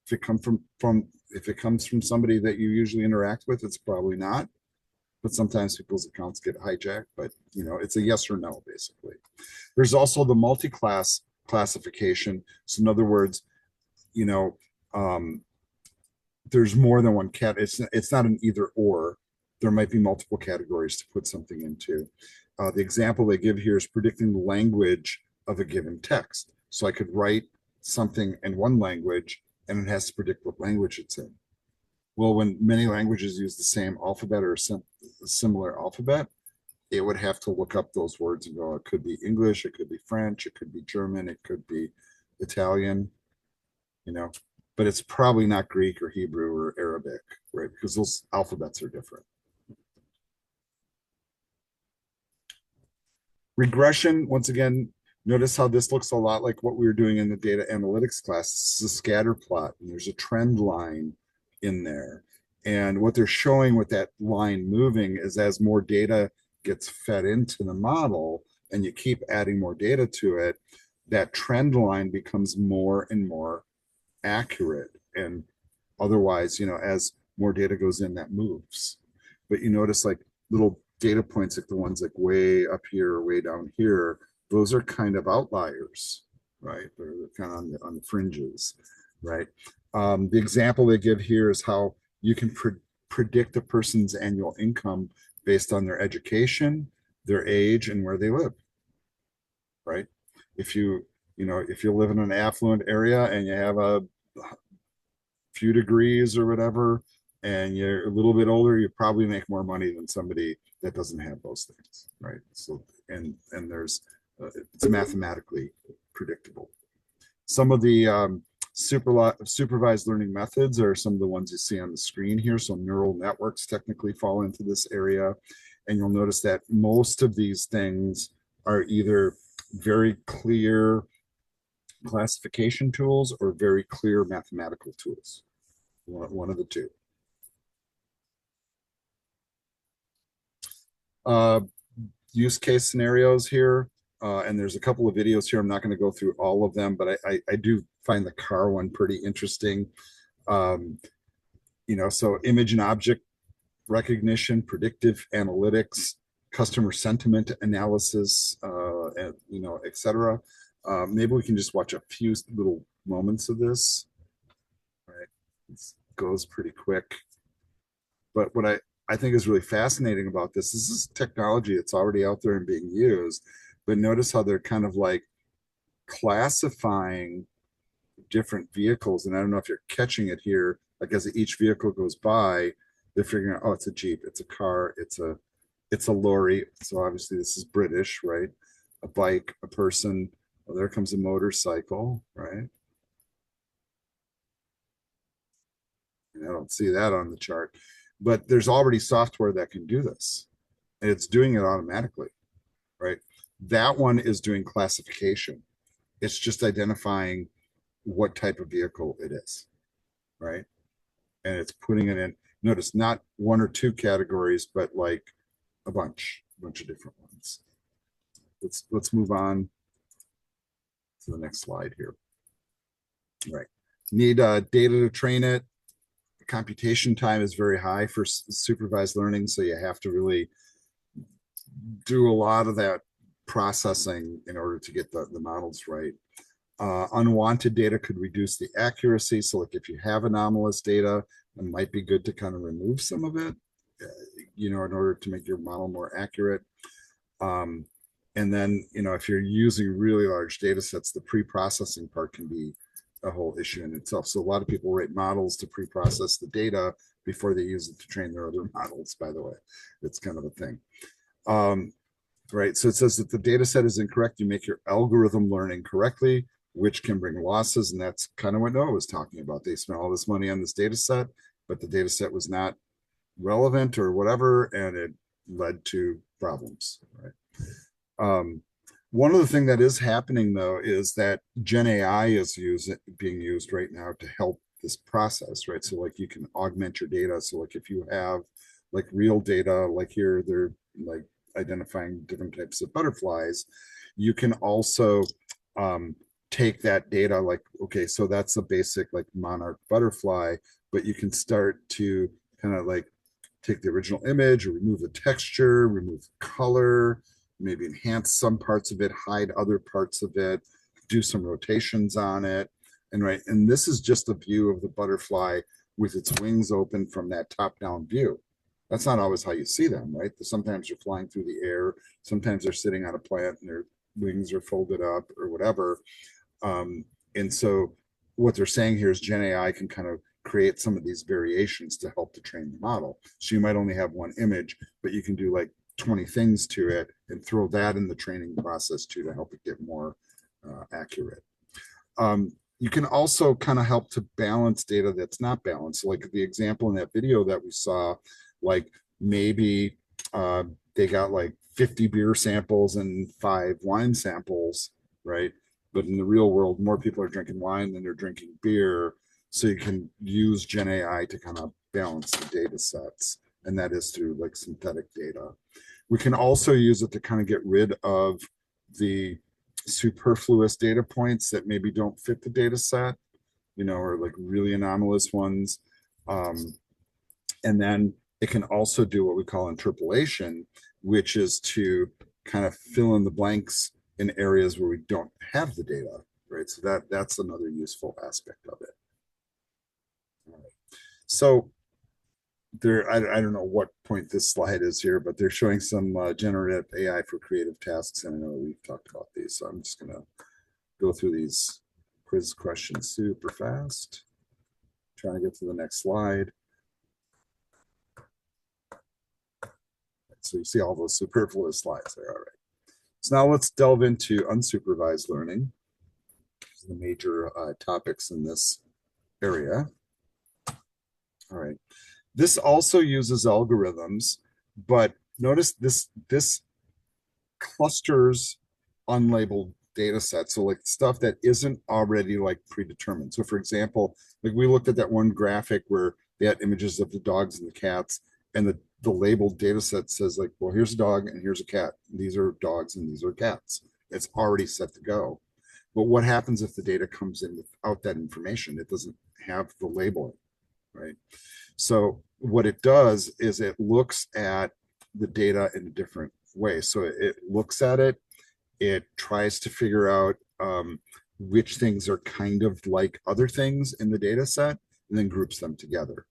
If it comes from somebody that you usually interact with, it's probably not. But sometimes people's accounts get hijacked. But it's a yes or no, basically. There's also the multi-class classification. So in other words, there's more than one cat. It's not an either or. There might be multiple categories to put something into. The example they give here is predicting the language of a given text. So I could write something in one language and it has to predict what language it's in. Well, when many languages use the same alphabet or a similar alphabet, it would have to look up those words and go, it could be English, it could be French, it could be German, it could be Italian, but it's probably not Greek or Hebrew or Arabic, right? Because those alphabets are different. Regression, once again, notice how this looks a lot like what we were doing in the data analytics class. This is a scatter plot, and there's a trend line in there. And what they're showing with that line moving is as more data gets fed into the model and you keep adding more data to it, that trend line becomes more and more accurate. And otherwise, as more data goes in, that moves. But you notice like little data points, like the ones like way up here or way down here, those are kind of outliers, right? They're kind of on the fringes, right? The example they give here is how you can predict a person's annual income based on their education, their age, and where they live, right? If you live in an affluent area and you have a few degrees or whatever, and you're a little bit older, you probably make more money than somebody that doesn't have those things, right? So, and there's, it's mathematically predictable. Some of the supervised learning methods are some of the ones you see on the screen here. So neural networks technically fall into this area. And you'll notice that most of these things are either very clear classification tools or very clear mathematical tools. One of the two. Use case scenarios here. And there's a couple of videos here. I'm not going to go through all of them, but I do find the car one pretty interesting. So image and object recognition, predictive analytics, customer sentiment analysis, etc. Maybe we can just watch a few little moments of this. All right, it goes pretty quick. But what I think is really fascinating about this is technology that's already out there and being used. But notice how they're kind of like classifying different vehicles. And I don't know if you're catching it here. like as each vehicle goes by, they're figuring out, oh, it's a Jeep, it's a car, it's a lorry. So obviously this is British, right? A bike, a person. Well, there comes a motorcycle, right? And I don't see that on the chart, but there's already software that can do this, and it's doing it automatically, right? That one is doing classification. It's just identifying what type of vehicle it is, right? And it's putting it in. Notice not one or two categories, but like a bunch of different ones. Let's move on to the next slide here. Right. Need data to train it. The computation time is very high for supervised learning, so you have to really do a lot of that processing in order to get the models right. Unwanted data could reduce the accuracy. So like if you have anomalous data, it might be good to kind of remove some of it, in order to make your model more accurate. And then, if you're using really large data sets, the pre-processing part can be a whole issue in itself. So a lot of people write models to pre-process the data before they use it to train their other models, by the way. It's kind of a thing. Right, so it says that the data set is incorrect. You make your algorithm learn incorrectly, which can bring losses. And that's kind of what Noah was talking about. They spent all this money on this data set, but the data set was not relevant or whatever, and it led to problems, right? One of the things that is happening though is that Gen AI is being used right now to help this process, right? So like you can augment your data. So like if you have like real data, like here they're like identifying different types of butterflies, you can also take that data, like, okay, so that's a basic like monarch butterfly, but you can start to kind of like take the original image or remove the texture, remove the color, maybe enhance some parts of it, hide other parts of it, do some rotations on it. And this is just a view of the butterfly with its wings open from that top-down view. That's not always how you see them, right? Sometimes they're flying through the air, sometimes they're sitting on a plant and their wings are folded up or whatever. And so what they're saying here is Gen AI can kind of create some of these variations to help to train the model. So you might only have one image, but you can do like 20 things to it and throw that in the training process too to help it get more accurate. You can also kind of help to balance data that's not balanced. So like the example in that video that we saw, like maybe they got like 50 beer samples and 5 wine samples, right? But in the real world, more people are drinking wine than they're drinking beer. So you can use Gen AI to kind of balance the data sets. And that is through like synthetic data. We can also use it to kind of get rid of the superfluous data points that maybe don't fit the data set, or like really anomalous ones. And then it can also do what we call interpolation, which is to kind of fill in the blanks in areas where we don't have the data, right? So that's another useful aspect of it. All right. So I don't know what point this slide is here, but they're showing some generative AI for creative tasks. And I know we've talked about these, so I'm just going to go through these quiz questions super fast. Trying to get to the next slide. So you see all those superfluous slides there. All right. So now let's delve into unsupervised learning. The major topics in this area. All right. This also uses algorithms, but notice this clusters unlabeled data sets. So like stuff that isn't already like predetermined. So for example, like we looked at that one graphic where they had images of the dogs and the cats, and the labeled data set says like, well, here's a dog and here's a cat. These are dogs and these are cats. It's already set to go. But what happens if the data comes in without that information? It doesn't have the labeling, right? So what it does is it looks at the data in a different way. So it looks at it, it tries to figure out which things are kind of like other things in the data set, and then groups them together.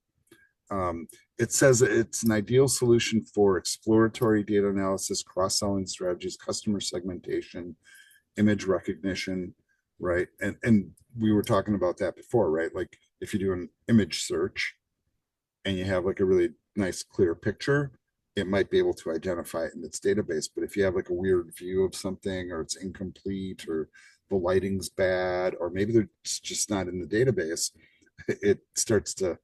It says it's an ideal solution for exploratory data analysis, cross-selling strategies, customer segmentation, image recognition, right? And we were talking about that before, right? Like if you do an image search and you have like a really nice clear picture, it might be able to identify it in its database. But if you have like a weird view of something, or it's incomplete, or the lighting's bad, or maybe it's just not in the database, it starts to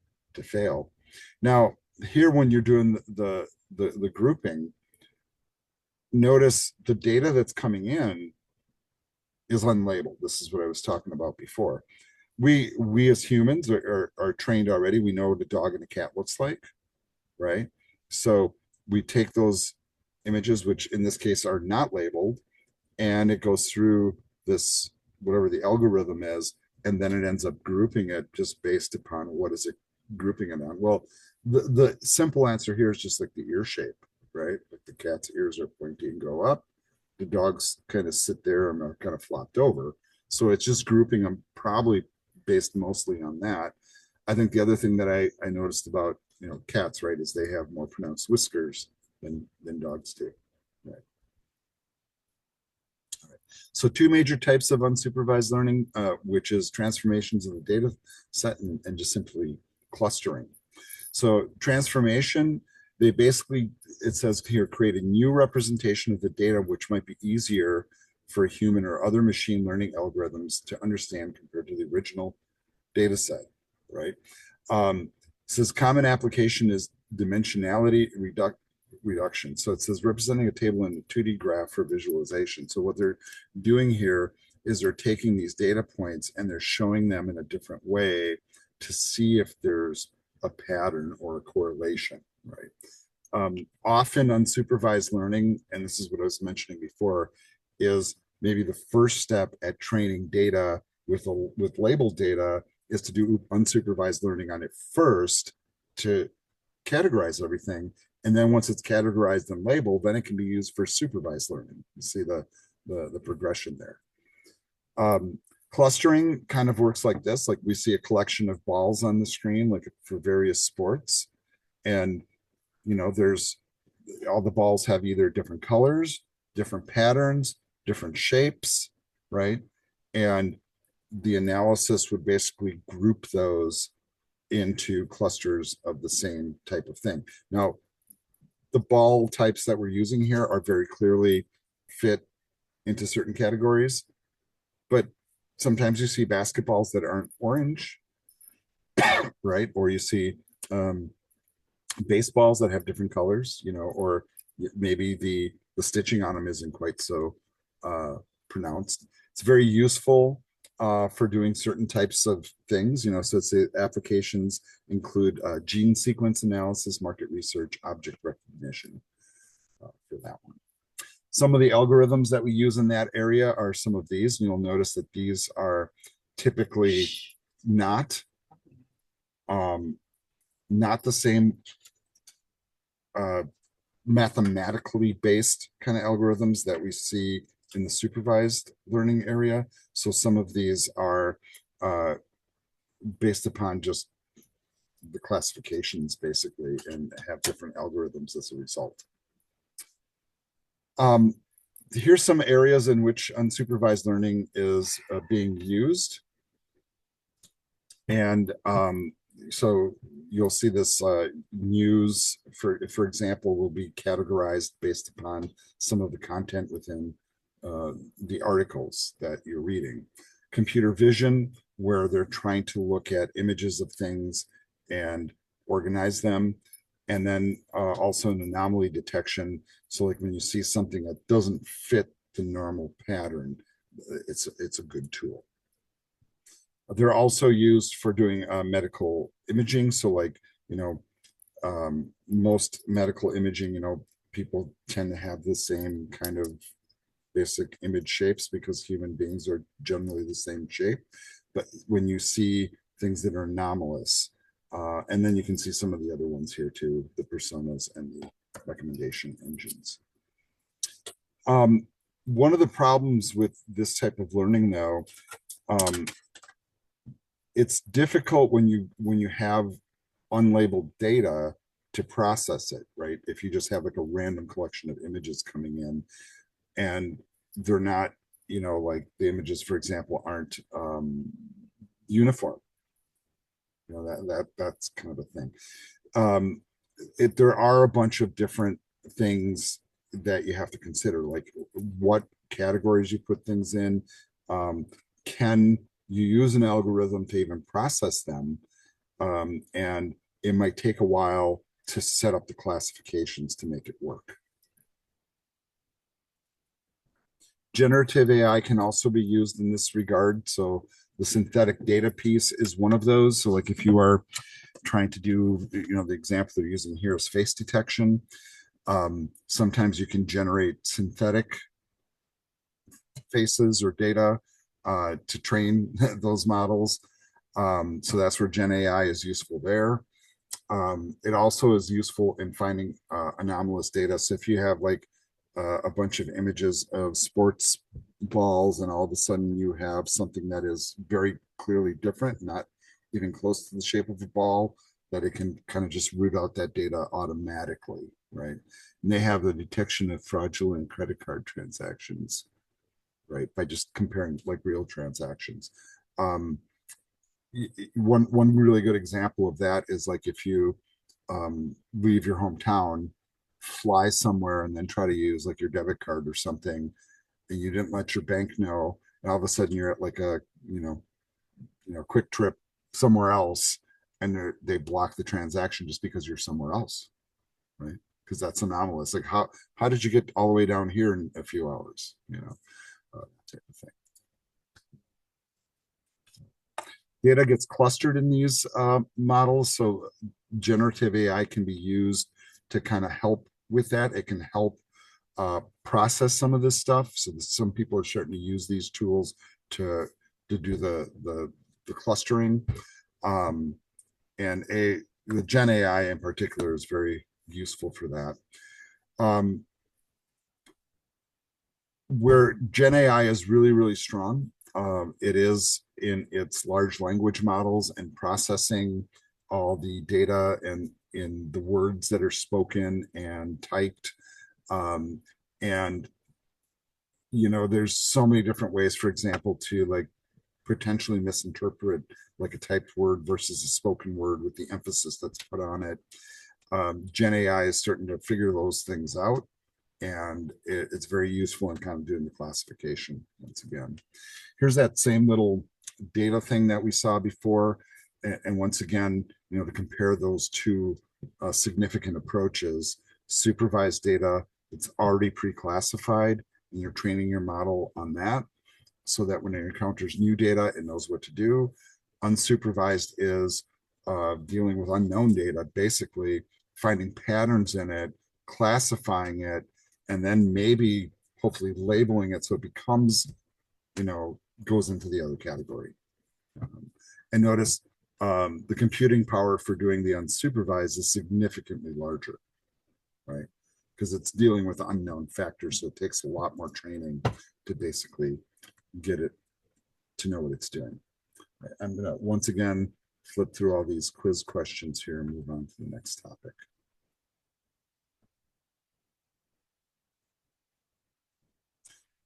fail. Now, here when you're doing the grouping, notice the data that's coming in is unlabeled. This is what I was talking about before. We as humans are trained already. We know what a dog and a cat looks like, right? So we take those images, which in this case are not labeled, and it goes through this, whatever the algorithm is, and then it ends up grouping it just based upon what is it grouping it on. Well, the simple answer here is just like the ear shape, right? Like the cat's ears are pointy and go up. The dogs kind of sit there and are kind of flopped over. So it's just grouping them, probably based mostly on that. I think the other thing that I noticed about, you know, cats, right, is they have more pronounced whiskers than dogs do. Right. All right. So two major types of unsupervised learning, which is transformations of the data set and just simply clustering. So transformation, they basically, it says here, create a new representation of the data, which might be easier for a human or other machine learning algorithms to understand compared to the original data set, right? Says common application is dimensionality reduction. So it says representing a table in a 2D graph for visualization. So what they're doing here is they're taking these data points and they're showing them in a different way to see if there's a pattern or a correlation, right? Often unsupervised learning, and this is what I was mentioning before, is maybe the first step at training data with labeled data is to do unsupervised learning on it first to categorize everything. And then once it's categorized and labeled, then it can be used for supervised learning. You see the progression there. Clustering kind of works like this. Like we see a collection of balls on the screen, like for various sports. And, you know, there's all the balls have either different colors, different patterns, different shapes, right? And the analysis would basically group those into clusters of the same type of thing. Now, the ball types that we're using here are very clearly fit into certain categories, but sometimes you see basketballs that aren't orange, right? Or you see baseballs that have different colors, you know, or maybe the stitching on them isn't quite so pronounced. It's very useful for doing certain types of things, you know, so it's applications include gene sequence analysis, market research, object recognition for that one. Some of the algorithms that we use in that area are some of these, and you'll notice that these are typically not the same mathematically based kind of algorithms that we see in the supervised learning area. So some of these are based upon just the classifications basically, and have different algorithms as a result. Here's some areas in which unsupervised learning is being used. And so you'll see this news, for example, will be categorized based upon some of the content within the articles that you're reading. Computer vision, where they're trying to look at images of things and organize them. And then also an anomaly detection. So like when you see something that doesn't fit the normal pattern, it's a good tool. They're also used for doing medical imaging. So like, you know, most medical imaging, you know, people tend to have the same kind of basic image shapes because human beings are generally the same shape. But when you see things that are anomalous, and then you can see some of the other ones here too, the personas and the recommendation engines. One of the problems with this type of learning though, it's difficult when you have unlabeled data to process it, right? If you just have like a random collection of images coming in and they're not, you know, like the images, for example, aren't uniform, That's kind of a thing. There are a bunch of different things that you have to consider, like what categories you put things in. Can you use an algorithm to even process them? And it might take a while to set up the classifications to make it work. Generative AI can also be used in this regard. So the synthetic data piece is one of those. So like if you are trying to do, the example they're using here is face detection. Sometimes you can generate synthetic faces or data to train those models. So that's where Gen AI is useful there. It also is useful in finding anomalous data. So if you have like a bunch of images of sports balls and all of a sudden you have something that is very clearly different, not even close to the shape of a ball, that it can kind of just root out that data automatically, right? And they have the detection of fraudulent credit card transactions, right? By just comparing like real transactions. One really good example of that is like if you leave your hometown, fly somewhere, and then try to use like your debit card or something, and you didn't let your bank know, and all of a sudden you're at like a quick trip somewhere else, and they block the transaction just because you're somewhere else, right? Because that's anomalous. Like how did you get all the way down here in a few hours? Type of thing. Data gets clustered in these models, so generative AI can be used to kind of help with that. It can help process some of this stuff. So some people are starting to use these tools to do the clustering. And the Gen AI in particular is very useful for that. Where Gen AI is really, really strong, it is in its large language models and processing all the data and in the words that are spoken and typed. And there's so many different ways, for example, to like potentially misinterpret like a typed word versus a spoken word with the emphasis that's put on it. Gen AI is starting to figure those things out, and it's very useful in kind of doing the classification. Once again, here's that same little data thing that we saw before, and once again, to compare those two significant approaches. Supervised data, it's already pre-classified, and you're training your model on that so that when it encounters new data, it knows what to do. Unsupervised is dealing with unknown data, basically finding patterns in it, classifying it, and then maybe hopefully labeling it so it becomes, goes into the other category. And notice the computing power for doing the unsupervised is significantly larger, right? Because it's dealing with unknown factors, so it takes a lot more training to basically get it to know what it's doing. Right. I'm gonna once again flip through all these quiz questions here and move on to the next topic.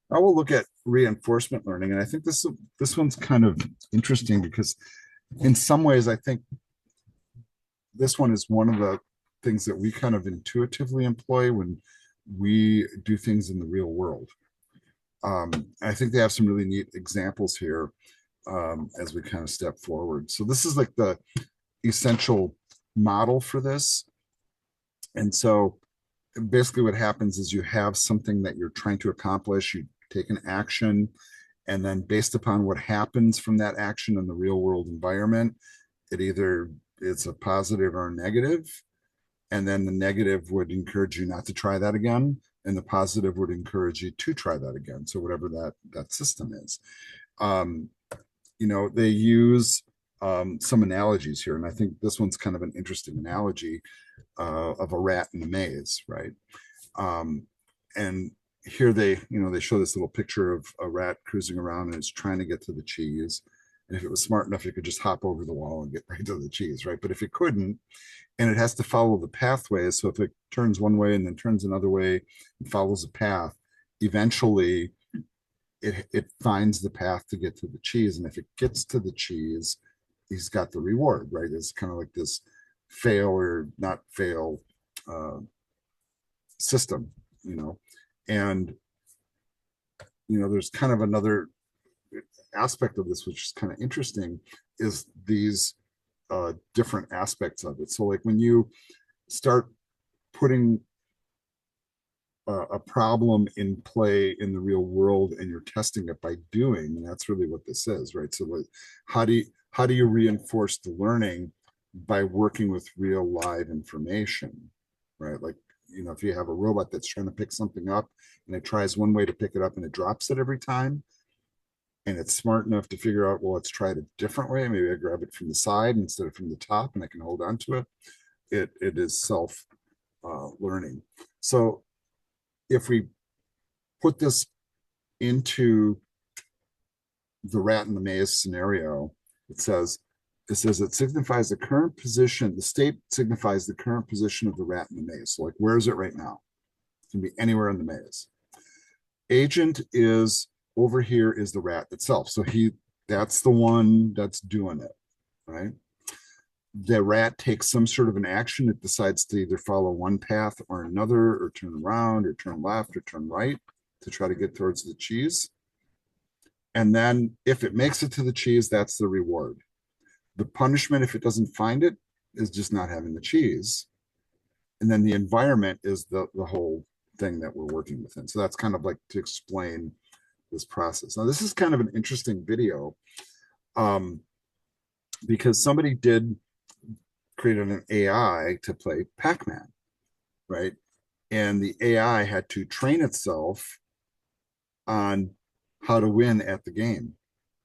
Now we'll look at reinforcement learning, and I think this one's kind of interesting because in some ways I think this one is one of the things that we kind of intuitively employ when we do things in the real world. I think they have some really neat examples here as we kind of step forward. So this is like the essential model for this. And so basically what happens is you have something that you're trying to accomplish, you take an action, and then based upon what happens from that action in the real world environment, it's a positive or a negative. And then the negative would encourage you not to try that again, and the positive would encourage you to try that again. So whatever that system is. They use some analogies here, and I think this one's kind of an interesting analogy of a rat in a maze, right? And here they show this little picture of a rat cruising around and it's trying to get to the cheese. And if it was smart enough, it could just hop over the wall and get right to the cheese, right? But if it couldn't, and it has to follow the pathway, so if it turns one way and then turns another way and follows a path, eventually it finds the path to get to the cheese. And if it gets to the cheese, he's got the reward, right? It's kind of like this fail or not fail system, and there's kind of another aspect of this which is kind of interesting, is these different aspects of it. So like when you start putting a problem in play in the real world and you're testing it by doing, and that's really what this is, right? So like, how do you reinforce the learning? By working with real live information, right? Like, if you have a robot that's trying to pick something up and it tries one way to pick it up and it drops it every time, and it's smart enough to figure out, well, let's try it a different way. Maybe I grab it from the side instead of from the top and I can hold on to it. It is self learning. So if we put this into the rat in the maze scenario, it says it signifies the current position, the state signifies the current position of the rat in the maze. So like, where is it right now? It can be anywhere in the maze. Agent is over here, is the rat itself. So that's the one that's doing it, right? The rat takes some sort of an action. It decides to either follow one path or another, or turn around, or turn left, or turn right to try to get towards the cheese. And then if it makes it to the cheese, that's the reward. The punishment, if it doesn't find it, is just not having the cheese. And then the environment is the whole thing that we're working within. So that's kind of like to explain this process. Now, this is kind of an interesting video because somebody did create an AI to play Pac-Man, right? And the AI had to train itself on how to win at the game,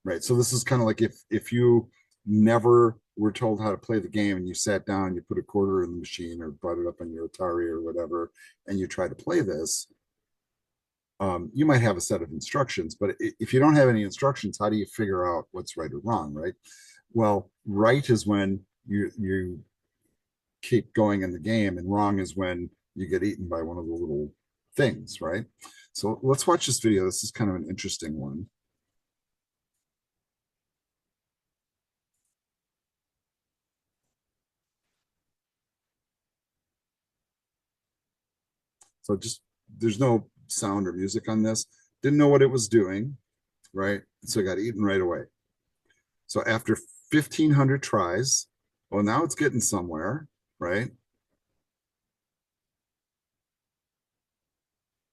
right? So this is kind of like if you never were told how to play the game and you sat down, you put a quarter in the machine or brought it up on your Atari or whatever, and you try to play this, you might have a set of instructions, but if you don't have any instructions, how do you figure out what's right or wrong, right? Well, right is when you keep going in the game, and wrong is when you get eaten by one of the little things, right? So let's watch this video. This is kind of an interesting one. So there's no sound or music on this. Didn't know what it was doing, right? So it got eaten right away. So after 1,500 tries, well, now it's getting somewhere, right?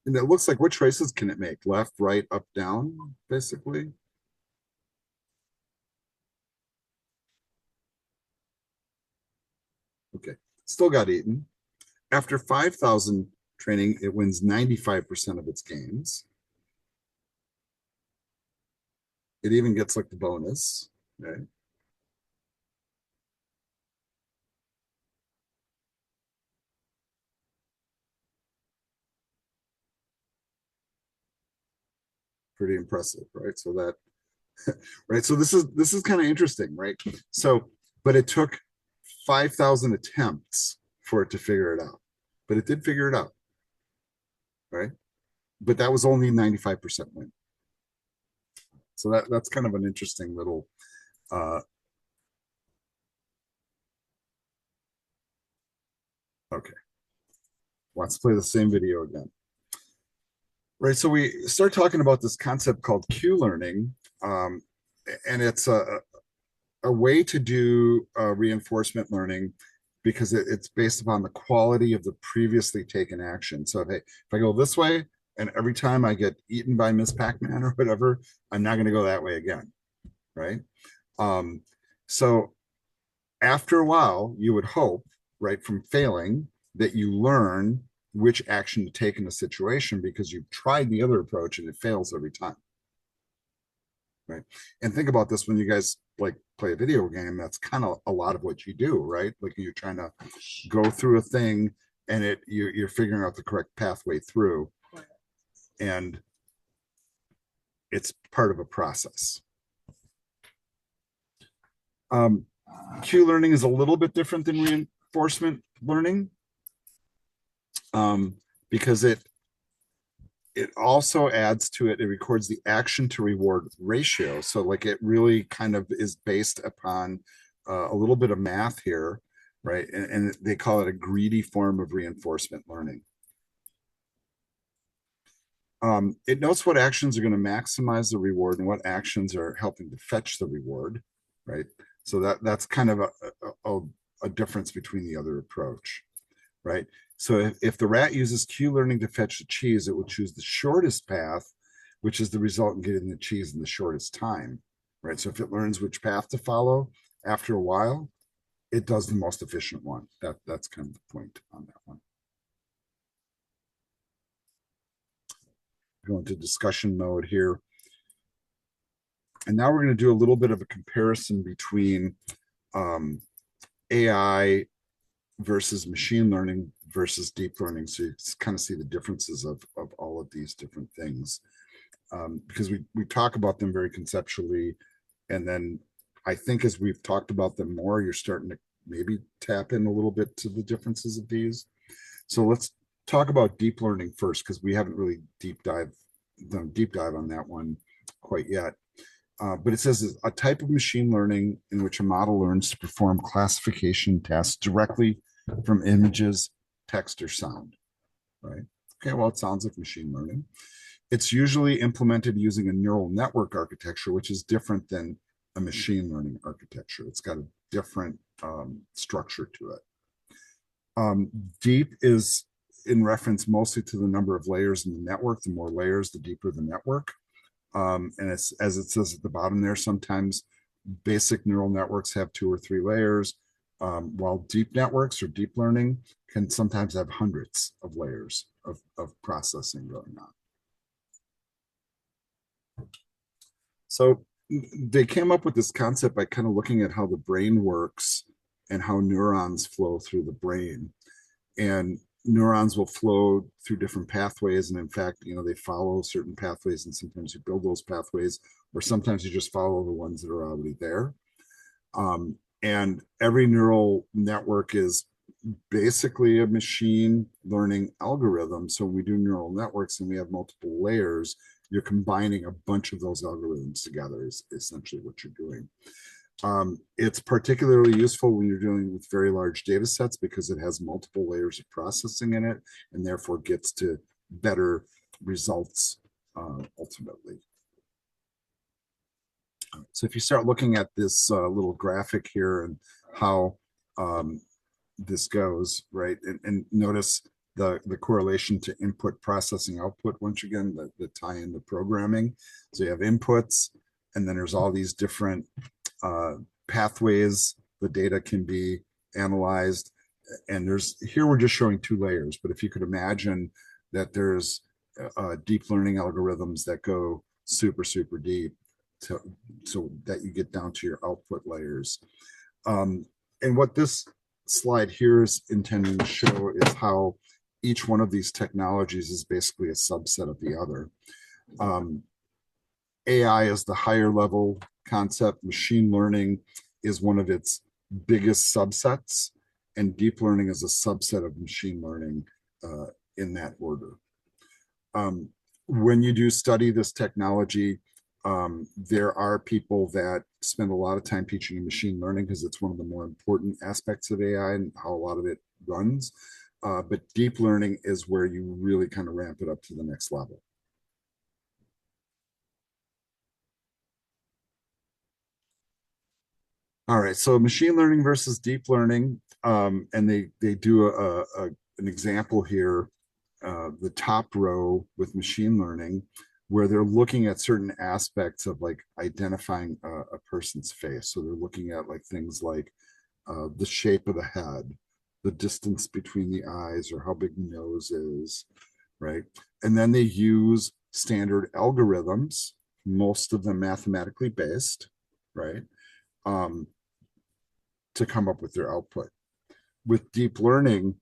And it looks like, what choices can it make? Left, right, up, down, basically. Okay, still got eaten. After 5,000 training, it wins 95% of its games. It even gets like the bonus, right? Pretty impressive, right? So that, right? So this is kind of interesting, right? So, but it took 5,000 attempts for it to figure it out, but it did figure it out, right? But that was only 95% win. So that's kind of an interesting little okay. Let's play the same video again. Right, so we start talking about this concept called Q learning, and it's a way to do reinforcement learning because it's based upon the quality of the previously taken action. So if I go this way and every time I get eaten by Miss Pac-Man or whatever, I'm not going to go that way again, right? So after a while, you would hope, right, from failing, that you learn which action to take in a situation because you've tried the other approach and it fails every time, right? And think about this when you guys like play a video game, that's kind of a lot of what you do, right? Like you're trying to go through a thing and you're figuring out the correct pathway through, and it's part of a process. Q learning is a little bit different than reinforcement learning because it it also adds to it, it records the action to reward ratio. So like it really kind of is based upon a little bit of math here, right? And they call it a greedy form of reinforcement learning. It notes what actions are going to maximize the reward and what actions are helping to fetch the reward, right? So that's kind of a difference between the other approach, right? So if the rat uses Q learning to fetch the cheese, it will choose the shortest path, which is the result in getting the cheese in the shortest time, right? So if it learns which path to follow, after a while, it does the most efficient one. That's kind of the point on that one. Go into discussion mode here. And now we're going to do a little bit of a comparison between AI versus machine learning versus deep learning. So you kind of see the differences of all of these different things. Because we talk about them very conceptually. And then I think as we've talked about them more, you're starting to maybe tap in a little bit to the differences of these. So let's talk about deep learning first, because we haven't really done a deep dive on that one quite yet. But it says a type of machine learning in which a model learns to perform classification tasks directly from images, text, or sound, right? Okay, well, it sounds like machine learning. It's usually implemented using a neural network architecture, which is different than a machine learning architecture. It's got a different structure to it. Deep is in reference mostly to the number of layers in the network. The more layers, the deeper the network. And it's, as it says at the bottom there, sometimes basic neural networks have 2 or 3 layers, while deep networks or deep learning can sometimes have hundreds of layers of processing going on. So they came up with this concept by kind of looking at how the brain works and how neurons flow through the brain. And neurons will flow through different pathways. And in fact, they follow certain pathways, and sometimes you build those pathways, or sometimes you just follow the ones that are already there. And every neural network is basically a machine learning algorithm. So when we do neural networks and we have multiple layers, you're combining a bunch of those algorithms together is essentially what you're doing. It's particularly useful when you're dealing with very large data sets because it has multiple layers of processing in it and therefore gets to better results ultimately. So if you start looking at this little graphic here and how this goes, right, and notice the correlation to input processing output, once again, the tie in the programming. So you have inputs, and then there's all these different pathways the data can be analyzed. And here we're just showing 2 layers, but if you could imagine that there's deep learning algorithms that go super, super deep so that you get down to your output layers. And what this slide here is intending to show is how each one of these technologies is basically a subset of the other. AI is the higher level concept. Machine learning is one of its biggest subsets, and deep learning is a subset of machine learning in that order. When you do study this technology, there are people that spend a lot of time teaching machine learning because it's one of the more important aspects of AI and how a lot of it runs. But deep learning is where you really kind of ramp it up to the next level. All right, so machine learning versus deep learning, and they do an example here, the top row with machine learning, where they're looking at certain aspects of like identifying a person's face. So they're looking at like things like the shape of the head, the distance between the eyes, or how big the nose is, right? And then they use standard algorithms, most of them mathematically based, right? To come up with their output. With deep learning,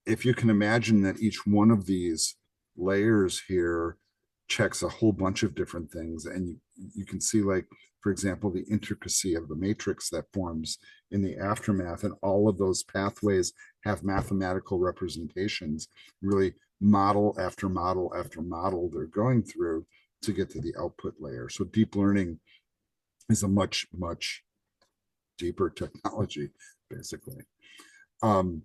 if you can imagine that each one of these layers here checks a whole bunch of different things, and you can see, like, for example, the intricacy of the matrix that forms in the aftermath, and all of those pathways have mathematical representations, really model after model after model they're going through to get to the output layer. So deep learning is a much, much deeper technology, basically. All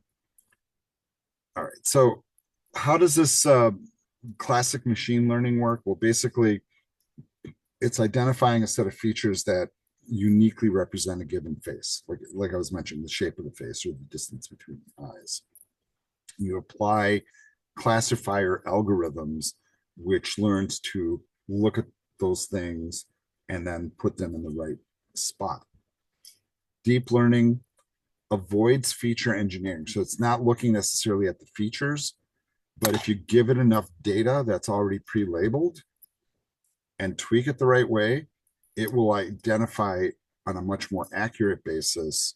right, so how does this classic machine learning work? Well, basically, it's identifying a set of features that uniquely represent a given face, like I was mentioning, the shape of the face or the distance between the eyes. You apply classifier algorithms, which learns to look at those things and then put them in the right spot. Deep learning avoids feature engineering. So it's not looking necessarily at the features, but if you give it enough data that's already pre-labeled and tweak it the right way, it will identify on a much more accurate basis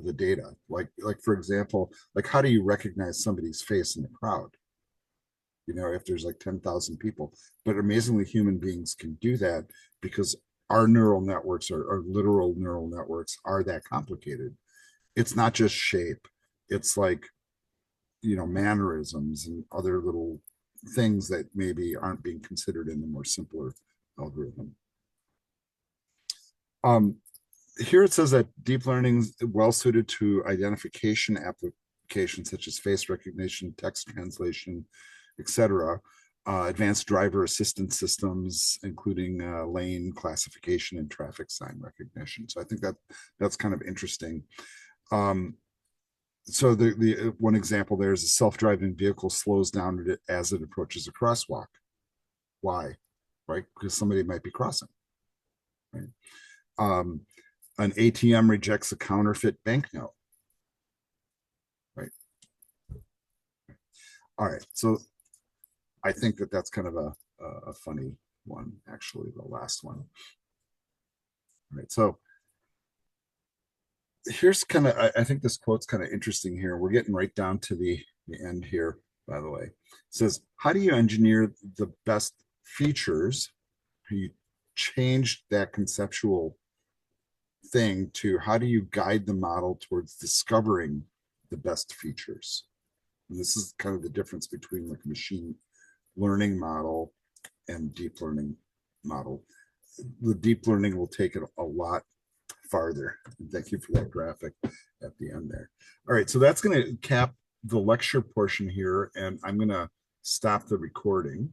the data. Like for example, like how do you recognize somebody's face in the crowd? You know, if there's like 10,000 people, but amazingly human beings can do that because our neural networks or literal neural networks are that complicated. It's not just shape. It's like, you know, mannerisms and other little things that maybe aren't being considered in the more simpler algorithm. Here it says that deep learning is well suited to identification applications such as face recognition, text translation, etc. Advanced driver assistance systems, including lane classification and traffic sign recognition. So I think that's kind of interesting. So the one example there is a self-driving vehicle slows down as it approaches a crosswalk. Why? Right? Because somebody might be crossing. Right? An ATM rejects a counterfeit banknote. Right. All right. So I think that's kind of a funny one, actually, the last one. All right. So here's kind of, I think this quote's kind of interesting here. We're getting right down to the end here, by the way. It says, how do you engineer the best features? You change that conceptual thing to how do you guide the model towards discovering the best features? And this is kind of the difference between like a machine learning model and deep learning model. The deep learning will take it a lot farther. Thank you for that graphic at the end there. All right, so that's going to cap the lecture portion here, and I'm going to stop the recording.